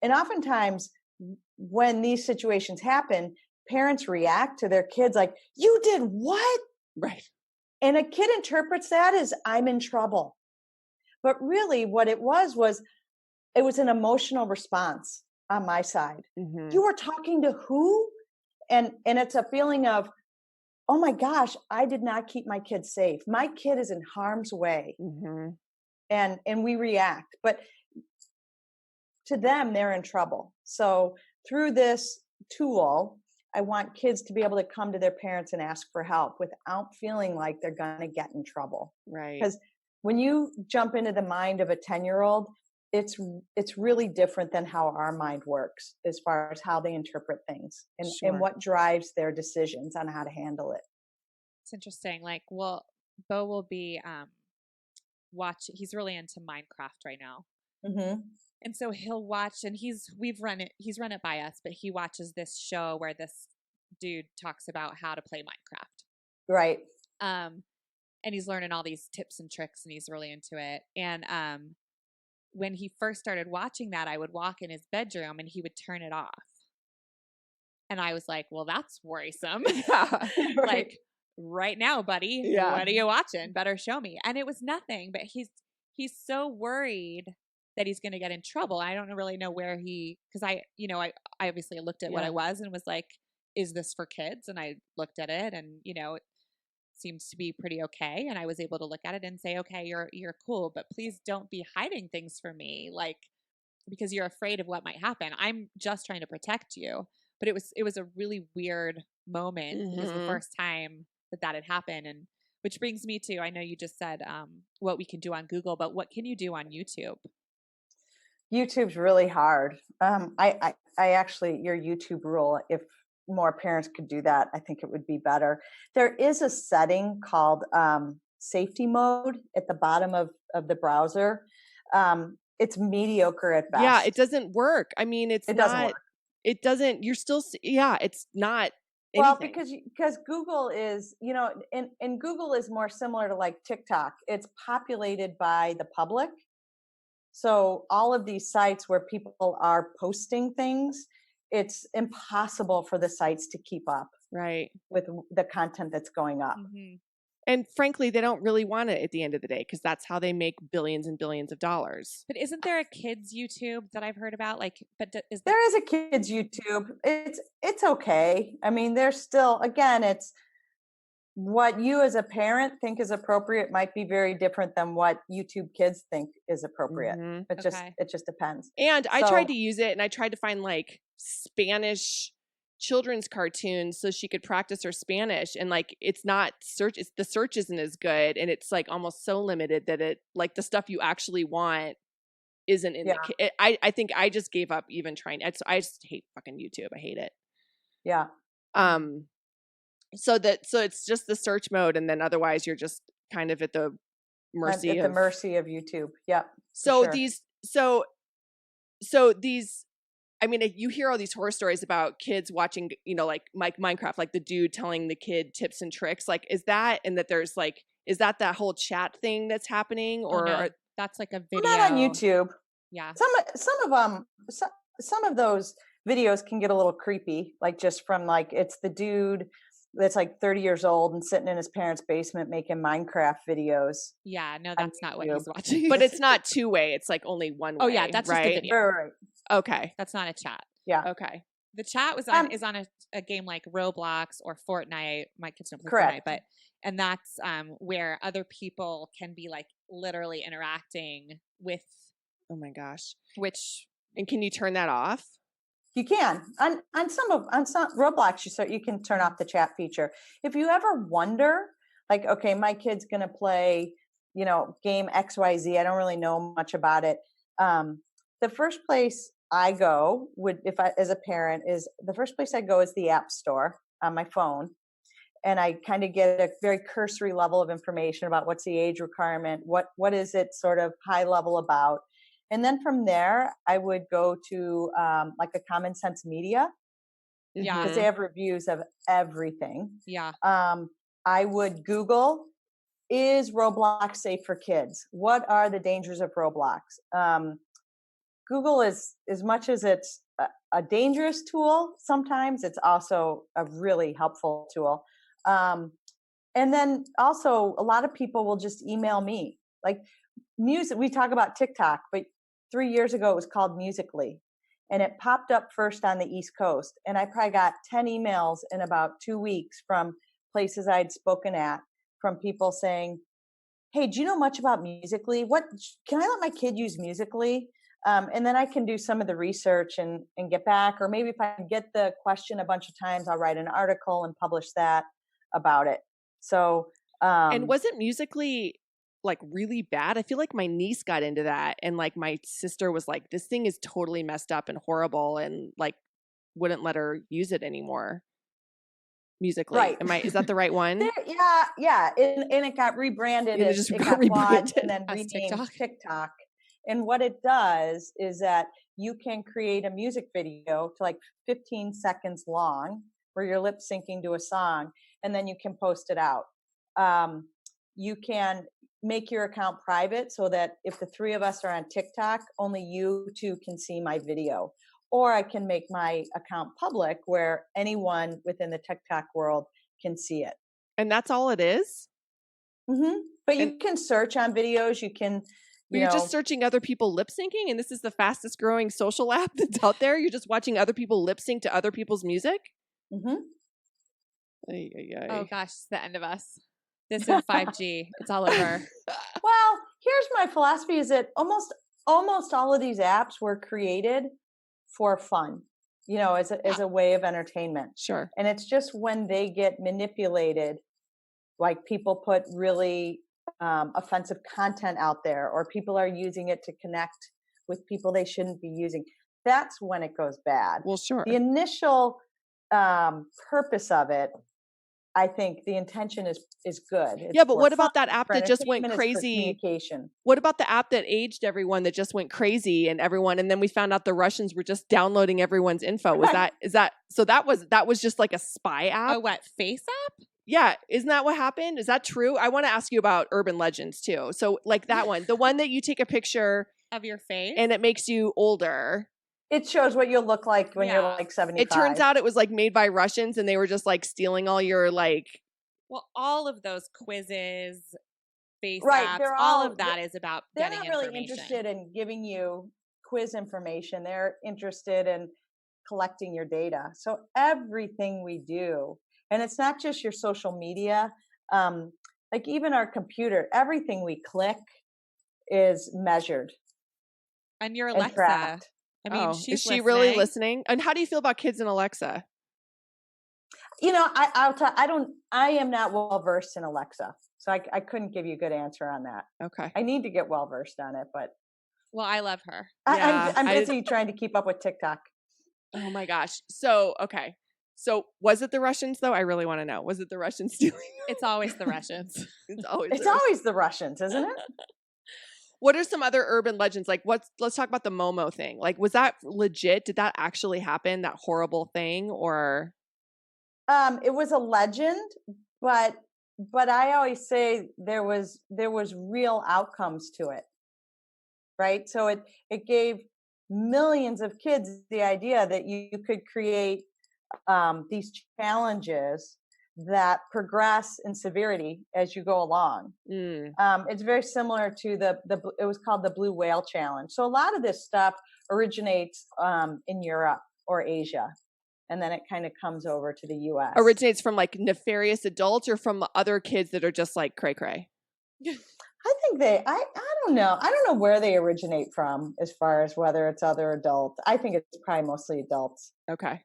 oftentimes when these situations happen, parents react to their kids like, you did what? Right. And a kid interprets that as, I'm in trouble. But really what it was it was an emotional response on my side. You were talking to who? And it's a feeling of, oh my gosh, I did not keep my kid safe. My kid is in harm's way. And we react. But to them, they're in trouble. So through this tool, I want kids to be able to come to their parents and ask for help without feeling like they're going to get in trouble. Right. Because when you jump into the mind of a 10-year-old, it's really different than how our mind works as far as how they interpret things and what drives their decisions on how to handle it. It's interesting. Like, Bo will be he's really into Minecraft right now. And so he'll watch, and he's run it by us, but he watches this show where this dude talks about how to play Minecraft. Right. And he's learning all these tips and tricks, and he's really into it. And when he first started watching that, I would walk in his bedroom and he would turn it off. And I was like, well, that's worrisome. Like, right now, buddy, what are you watching? Better show me. And it was nothing, but he's so worried that he's going to get in trouble. I don't really know where because I obviously looked at what I was and was like, is this for kids? And I looked at it, and, it seems to be pretty okay. And I was able to look at it and say, okay, you're cool, but please don't be hiding things from me. Like, because you're afraid of what might happen. I'm just trying to protect you. But it was a really weird moment. It was the first time that had happened. And which brings me to, I know you just said what we can do on Google, but what can you do on YouTube? YouTube's really hard. I actually, your YouTube rule, if more parents could do that, I think it would be better. There is a setting called safety mode at the bottom of the browser. It's mediocre at best. Yeah, it doesn't work. I mean, it doesn't work. It doesn't, you're still, it's not anything. Well, because Google is, and Google is more similar to like TikTok. It's populated by the public. So all of these sites where people are posting things, it's impossible for the sites to keep up with the content that's going up. And frankly, they don't really want it at the end of the day, because that's how they make billions and billions of dollars. But isn't there a kids YouTube that I've heard about? Like, but there is a kids YouTube. It's okay. I mean, there's still, again, it's what you as a parent think is appropriate might be very different than what YouTube kids think is appropriate. It just depends. And I tried to use it, and I tried to find like Spanish children's cartoons so she could practice her Spanish, and like the search isn't as good, and it's like almost so limited that it, like, the stuff you actually want isn't in I think I just gave up even trying. I just hate fucking YouTube. I hate it. Yeah. So it's just the search mode, and then otherwise you're just kind of at the mercy of YouTube. Yep. So these I mean, you hear all these horror stories about kids watching, like Minecraft, like the dude telling the kid tips and tricks. Like, is that that whole chat thing that's happening, or that's like a video? Not on YouTube. Yeah. Some of those videos can get a little creepy, like just from like, it's the dude that's like 30 years old and sitting in his parents' basement making Minecraft videos. Yeah, no, that's not what he's watching. But it's not two-way. It's like only one way. Oh yeah, that's right? just a video. Right. Okay. That's not a chat. Yeah. Okay. The chat is on a game like Roblox or Fortnite. My kids don't play Correct. Fortnite, and that's where other people can be like literally interacting with. Oh my gosh. And can you turn that off? You can on some Roblox. You can turn off the chat feature. If you ever wonder, like, okay, my kid's gonna play, game XYZ. I don't really know much about it. The first place I go as a parent is the App Store on my phone. And I kind of get a very cursory level of information about what's the age requirement, what is it sort of high level about. And then from there, I would go to like a Common Sense Media. Yeah. Because they have reviews of everything. Yeah. I would Google, is Roblox safe for kids? What are the dangers of Roblox? Google is, as much as it's a dangerous tool, sometimes it's also a really helpful tool. And then also a lot of people will just email me. Like music, we talk about TikTok, but 3 years ago it was called Musical.ly. And it popped up first on the East Coast. And I probably got 10 emails in about 2 weeks from places I'd spoken at, from people saying, hey, do you know much about Musical.ly? Can I let my kid use Musical.ly? And then I can do some of the research and get back. Or maybe if I get the question a bunch of times, I'll write an article and publish that about it. So, and wasn't Musical.ly like really bad? I feel like my niece got into that, and like my sister was like, this thing is totally messed up and horrible, and like wouldn't let her use it anymore. Musical.ly. Right. Is that the right one? Yeah. And it got rebranded. It got rebranded and then renamed TikTok. And what it does is that you can create a music video to like 15 seconds long where you're lip syncing to a song, and then you can post it out. You can make your account private so that if the three of us are on TikTok, only you two can see my video. Or I can make my account public where anyone within the TikTok world can see it. And that's all it is? Mm-hmm. But you can search on videos. You can... You're just searching other people lip syncing, and this is the fastest growing social app that's out there. You're just watching other people lip sync to other people's music. Mm-hmm. Oh gosh, it's the end of us. This is 5G. It's all over. Well, here's my philosophy: is that almost all of these apps were created for fun, as a way of entertainment. Sure. And it's just when they get manipulated, like people put really offensive content out there, or people are using it to connect with people they shouldn't be using, that's when it goes bad. Well, sure. The initial purpose of it, I think the intention is good. Yeah, but what about that app that just went crazy? What about the app that aged everyone, that just went crazy and then we found out the Russians were just downloading everyone's info? So that was just like a spy app? Oh, what, Face app? Yeah, isn't that what happened? Is that true? I want to ask you about urban legends too. So like that one, the one that you take a picture of your face and it makes you older. It shows what you'll look like when you're like 75. It turns out it was like made by Russians, and they were just like stealing all your like. Well, all of those quizzes, face apps, all of that is about getting information. They're not really interested in giving you quiz information. They're interested in collecting your data. So everything we do, and it's not just your social media, like even our computer, everything we click is measured. And your Alexa. I mean, is she really listening? And how do you feel about kids in Alexa? I am not well versed in Alexa, so I couldn't give you a good answer on that. Okay. I need to get well versed on it, but. Well, I love her. I'm busy trying to keep up with TikTok. Oh my gosh. So, okay. So was it the Russians though? I really want to know. Was it the Russians stealing? It's always the Russians. It's always the Russians, isn't it? What are some other urban legends? Like let's talk about the Momo thing. Like, was that legit? Did that actually happen? That horrible thing? Or? It was a legend, but I always say there was real outcomes to it. Right. So it gave millions of kids the idea that you could create these challenges that progress in severity as you go along. It's very similar to it was called the Blue Whale Challenge. So a lot of this stuff originates in Europe or Asia, and then it kind of comes over to the US. Originates from like nefarious adults or from other kids that are just like cray cray? I think I don't know. I don't know where they originate from as far as whether it's other adults. I think it's probably mostly adults. Okay.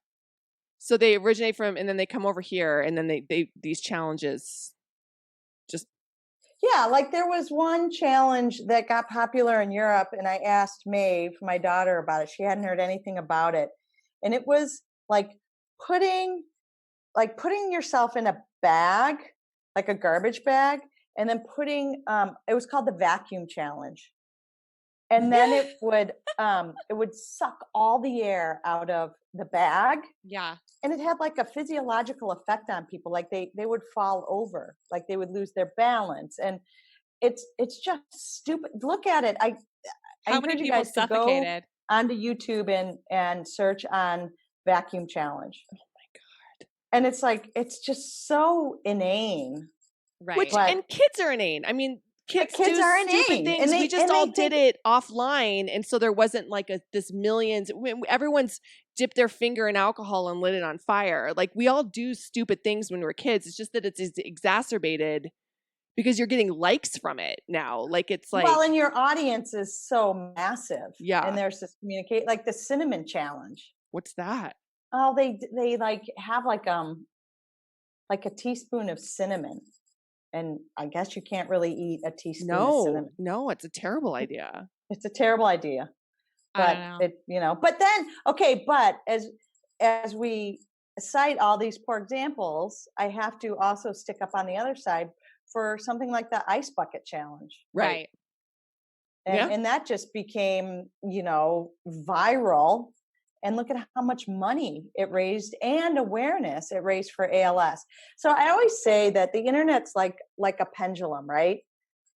So they originate from, and then they come over here, and then they these challenges just. Yeah, like there was one challenge that got popular in Europe, and I asked Maeve, my daughter, about it. She hadn't heard anything about it. And it was like putting yourself in a bag, like a garbage bag, and then putting it was called the vacuum challenge. And then it would suck all the air out of the bag. Yeah. And it had like a physiological effect on people. Like they would fall over, like they would lose their balance. And it's just stupid. Look at it. I encourage you guys to go onto YouTube and search on vacuum challenge. Oh my God. And it's like, it's just so inane. Right. And kids are inane. I mean, kids do are stupid inane. things. We just all did it offline, and so there wasn't like this millions. Everyone's dipped their finger in alcohol and lit it on fire. Like we all do stupid things when we're kids. It's just that it's exacerbated because you're getting likes from it now. Like it's like, well, and your audience is so massive. Yeah. And there's this like the cinnamon challenge. What's that? Oh, they like have like a teaspoon of cinnamon. And I guess you can't really eat a teaspoon of cinnamon. No, it's a terrible idea. It's a terrible idea. But but then, okay, but as we cite all these poor examples, I have to also stick up on the other side for something like the ice bucket challenge. Right. And that just became, viral. And look at how much money it raised and awareness it raised for ALS. So I always say that the internet's like a pendulum, right?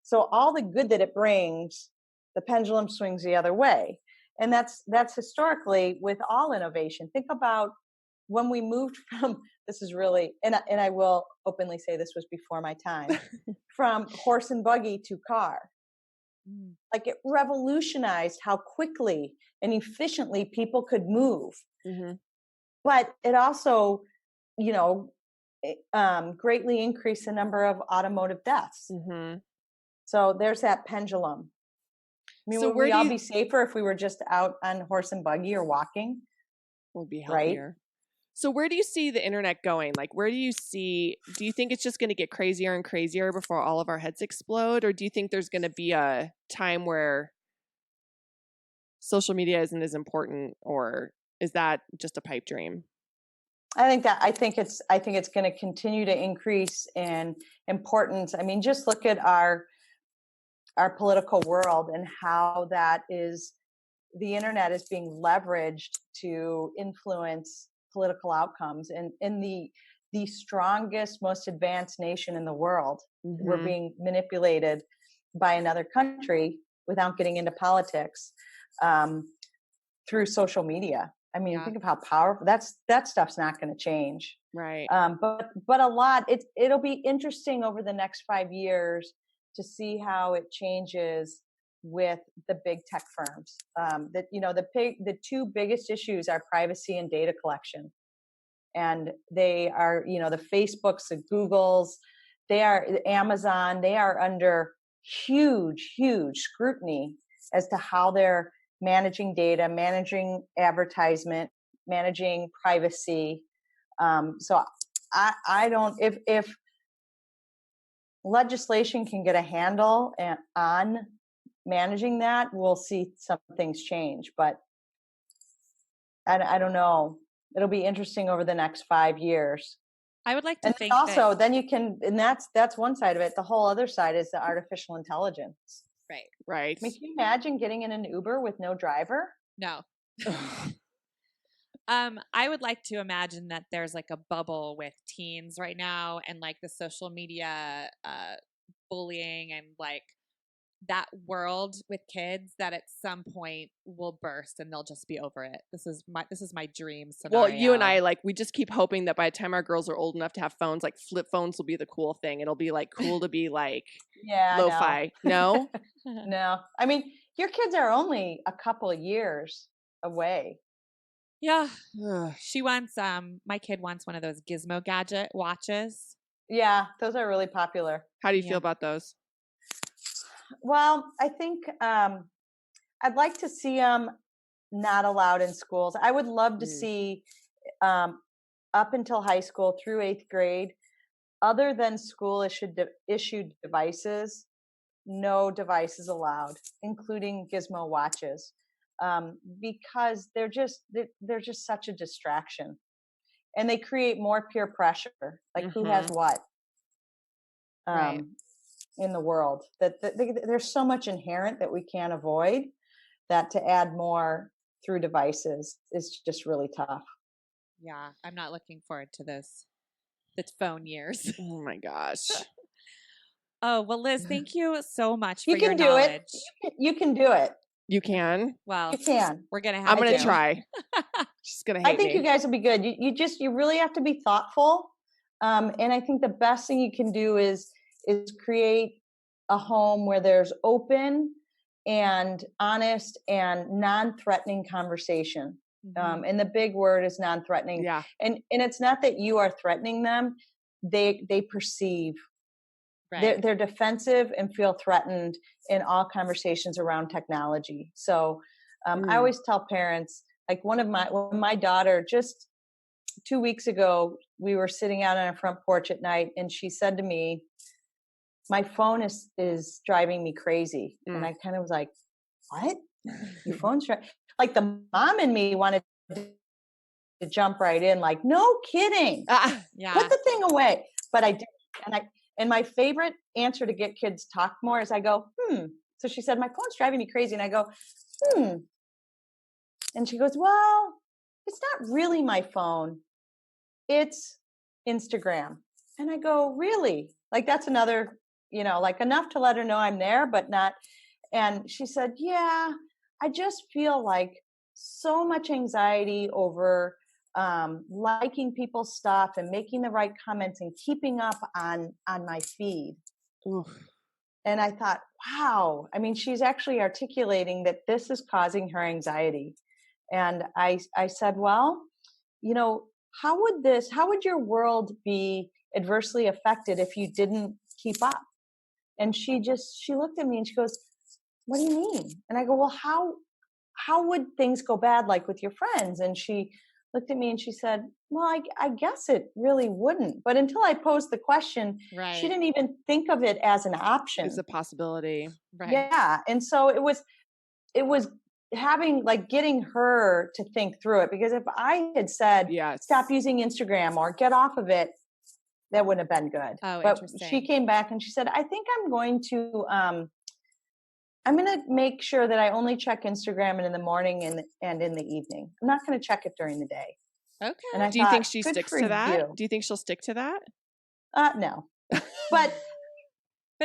So all the good that it brings, the pendulum swings the other way. And that's historically with all innovation. Think about when we moved from, this is really, and I will openly say this was before my time, from horse and buggy to car. Like it revolutionized how quickly and efficiently people could move. Mm-hmm. But it also, greatly increased the number of automotive deaths. Mm-hmm. So there's that pendulum. I mean, would we all be safer if we were just out on horse and buggy or walking? We'll be healthier. Right? So where do you see the internet going? Like, do you think it's just going to get crazier and crazier before all of our heads explode? Or do you think there's going to be a time where social media isn't as important, or is that just a pipe dream? I think it's going to continue to increase in importance. I mean, just look at our political world and how the internet is being leveraged to influence political outcomes. And in the strongest, most advanced nation in the world, mm-hmm. we're being manipulated by another country without getting into politics through social media. I mean, think of how powerful that stuff's not going to change. Right. But a lot, it'll be interesting over the next 5 years to see how it changes with the big tech firms. The two biggest issues are privacy and data collection. And they are, the Facebooks, the Googles, the Amazon, they are under huge, huge scrutiny as to how they're managing data, managing advertisement, managing privacy. So I don't, if legislation can get a handle on managing that, we'll see some things change. But I don't know. It'll be interesting over the next 5 years. I would like to think also then you can, and that's one side of it. The whole other side is the artificial intelligence. Right. I mean, can you imagine getting in an Uber with no driver? No. I would like to imagine that there's like a bubble with teens right now, and like the social media bullying and like that world with kids that at some point will burst and they'll just be over it. This is my dream scenario. Well, you and I, like, we just keep hoping that by the time our girls are old enough to have phones, like flip phones will be the cool thing. It'll be like cool to be like lo-fi. No? No. I mean, your kids are only a couple of years away. Yeah. She wants my kid wants one of those gizmo gadget watches. Yeah, those are really popular. How do you feel about those? Well, I think I'd like to see them not allowed in schools. I would love to see up until high school through 8th grade, other than school issued devices, no devices allowed, including gizmo watches, because they're just such a distraction, and they create more peer pressure. Like who has what? Right. In the world, that there's so much inherent that we can't avoid, that to add more through devices is just really tough. Yeah, I'm not looking forward to this. The phone years. Oh my gosh. Oh, well, Liz, thank you so much for You your can do knowledge. it. You can do it. You can? Well, You can. we're going to have I'm going to to try. She's going to hate I think me. you guys will be good. You really have to be thoughtful. And I think the best thing you can do is create a home where there's open and honest and non-threatening conversation. And the big word is non-threatening. Yeah. And it's not that you are threatening them. They perceive. Right. They're defensive and feel threatened in all conversations around technology. So I always tell parents, like when my daughter, just 2 weeks ago, we were sitting out on our front porch at night, and she said to me, "My phone is driving me crazy." And I kind of was like, "What? Your phone's like?" The mom in me wanted to jump right in, like, "No kidding. Yeah. Put the thing away." But I didn't. And my favorite answer to get kids talk more is I go, So she said, "My phone's driving me crazy." And I go, And she goes, "Well, it's not really my phone. It's Instagram." And I go, "Really?" Like that's another, like enough to let her know I'm there, but not. And she said, "Yeah, I just feel like so much anxiety over liking people's stuff and making the right comments and keeping up on my feed." Oof. And I thought, wow. I mean, she's actually articulating that this is causing her anxiety. And I said, well, how would your world be adversely affected if you didn't keep up? And she looked at me and she goes, "What do you mean?" And I go, "Well, how would things go bad, like with your friends?" And she looked at me and she said, "Well, I guess it really wouldn't." But until I posed the question, she didn't even think of it as an option. It's a possibility. Right. Yeah. And so it was having, like, getting her to think through it, because if I had said, "Stop using Instagram" or "get off of it," that wouldn't have been good. Oh, but interesting. She came back and she said, "I think I'm going to make sure that I only check Instagram in the morning and in the evening. I'm not going to check it during the day." Okay. And I Do you thought, think she good sticks for to that? you. Do you think she'll stick to that? No. But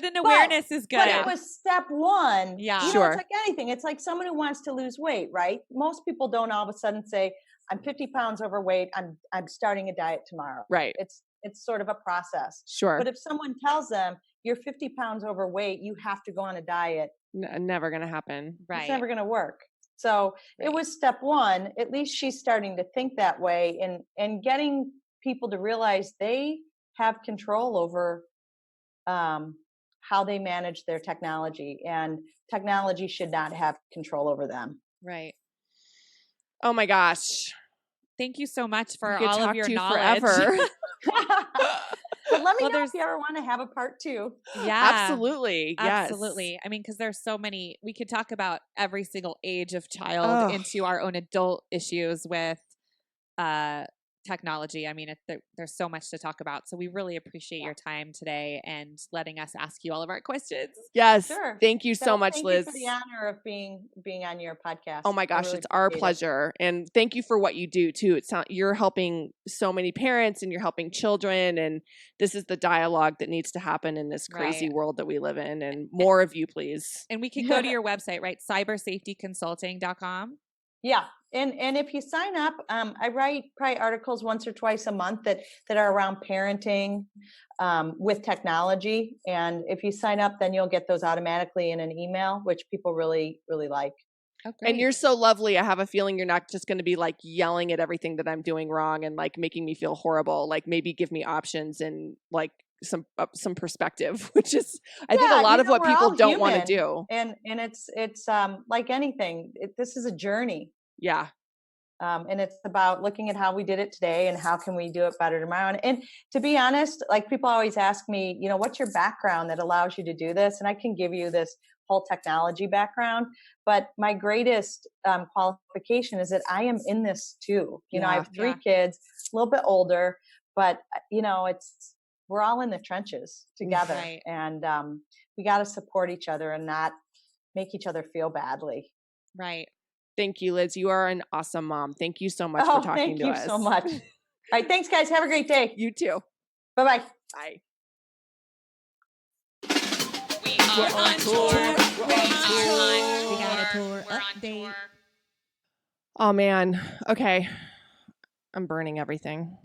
an awareness is good. But it was step one. Yeah. Sure. It's like anything. It's like someone who wants to lose weight, right? Most people don't all of a sudden say, "I'm 50 pounds overweight. I'm starting a diet tomorrow." Right. It's sort of a process. Sure. But if someone tells them you're 50 pounds overweight, you have to go on a diet, never going to happen. Right. It's never going to work. So It was step one. At least she's starting to think that way, and getting people to realize they have control over how they manage their technology, and technology should not have control over them. Right. Oh my gosh. Thank you so much for I could all talk of your to you knowledge. forever. But let me know if you ever want to have a part two. Yeah. Absolutely. Yes. Absolutely. I mean, because there's so many, we could talk about every single age of child into our own adult issues with technology. I mean, there's so much to talk about. So we really appreciate your time today and letting us ask you all of our questions. Yes. Sure. Thank you so much, Liz. Thank you for the honor of being on your podcast. Oh my gosh, really it's our appreciate pleasure. And thank you for what you do too. You're helping so many parents and you're helping children. And this is the dialogue that needs to happen in this crazy world that we live in. And more of you, please. And we can go to your website, right? cybersafetyconsulting.com. Yeah. And if you sign up, I write probably articles once or twice a month that are around parenting with technology. And if you sign up, then you'll get those automatically in an email, which people really, really like. Oh, great. And you're so lovely. I have a feeling you're not just going to be like yelling at everything that I'm doing wrong and like making me feel horrible. Like maybe give me options and like some perspective, which is I think a lot of what people don't want to do. And it's like anything. This is a journey. Yeah. And it's about looking at how we did it today and how can we do it better tomorrow. And to be honest, like people always ask me, what's your background that allows you to do this? And I can give you this whole technology background, but my greatest qualification is that I am in this too. I have 3 kids, a little bit older, but we're all in the trenches together, right. and we got to support each other and not make each other feel badly. Right. Thank you, Liz. You are an awesome mom. Thank you so much for talking to us. Thank you so much. All right. Thanks, guys. Have a great day. You too. Bye-bye. Bye. We're on tour. We got a tour update. Oh, man. Okay. I'm burning everything.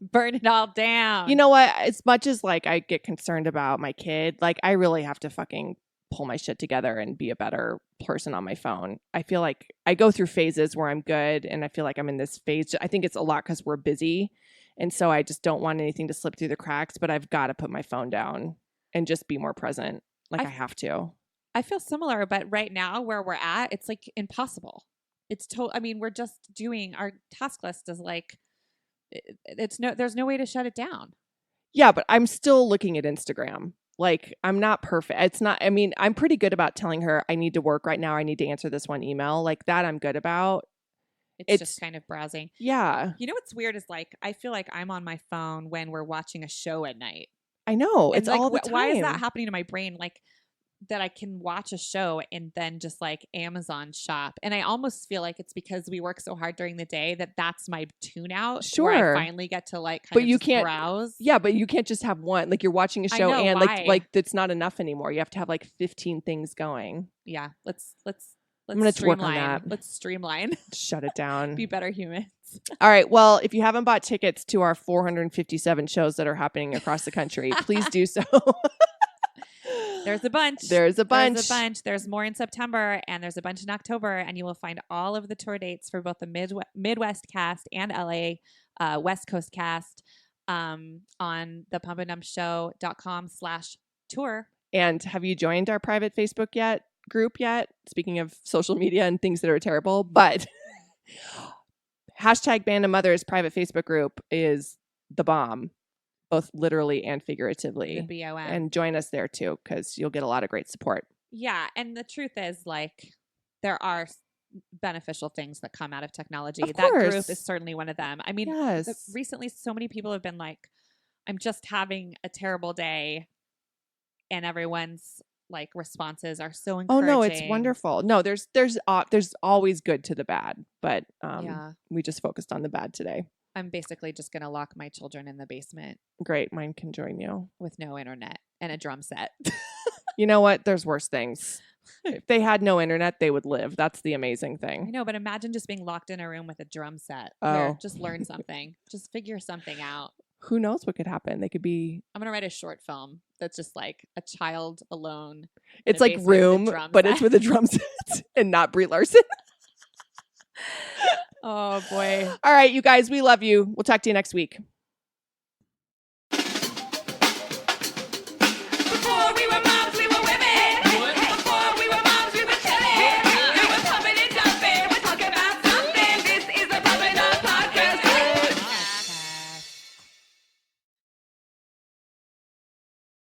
Burn it all down. You know what? As much as like I get concerned about my kid, like I really have to fucking pull my shit together and be a better person on my phone. I feel like I go through phases where I'm good and I feel like I'm in this phase. I think it's a lot because we're busy. And so I just don't want anything to slip through the cracks, but I've got to put my phone down and just be more present. Like I have to. I feel similar, but right now where we're at, it's like impossible. I mean, we're just doing our task list is like, there's no way to shut it down. Yeah, but I'm still looking at Instagram. Like, I'm not perfect. It's not, I mean, I'm pretty good about telling her I need to work right now. I need to answer this one email. Like that I'm good about. It's just kind of browsing. Yeah. You know what's weird is like, I feel like I'm on my phone when we're watching a show at night. I know. And it's like, all the time. Why is that happening to my brain? Like that I can watch a show and then just like Amazon shop. And I almost feel like it's because we work so hard during the day that's my tune out. Sure. Where I finally get to like kind of just browse. Yeah, but you can't just have one. Like you're watching a show and like that's not enough anymore. You have to have like 15 things going. Yeah. Let's I'm going to work on that. Let's streamline. Shut it down. Be better humans. All right. Well, if you haven't bought tickets to our 457 shows that are happening across the country, please do so. There's a bunch. There's more in September and there's a bunch in October, and you will find all of the tour dates for both the Midwest cast and LA West Coast cast on the pumpanddumpshow.com/tour. And have you joined our private Facebook group yet? Speaking of social media and things that are terrible, but #BandofMothers private Facebook group is the bomb. Both literally and figuratively. The BOM. And join us there too, because you'll get a lot of great support. Yeah. And the truth is, like, there are beneficial things that come out of technology. Of that course. group is certainly one of them. I mean, yes. Recently, so many people have been like, I'm just having a terrible day. And everyone's like responses are so encouraging. Oh no, it's wonderful. No, there's always good to the bad, but we just focused on the bad today. I'm basically just going to lock my children in the basement. Great. Mine can join you. With no internet and a drum set. You know what? There's worse things. If they had no internet, they would live. That's the amazing thing. I know, but imagine just being locked in a room with a drum set. Oh. Here, just learn something. Just figure something out. Who knows what could happen? They could be... I'm going to write a short film that's just like a child alone. It's like Room, but it's with a drum set and not Brie Larson. Oh, boy. All right, you guys, we love you. We'll talk to you next week.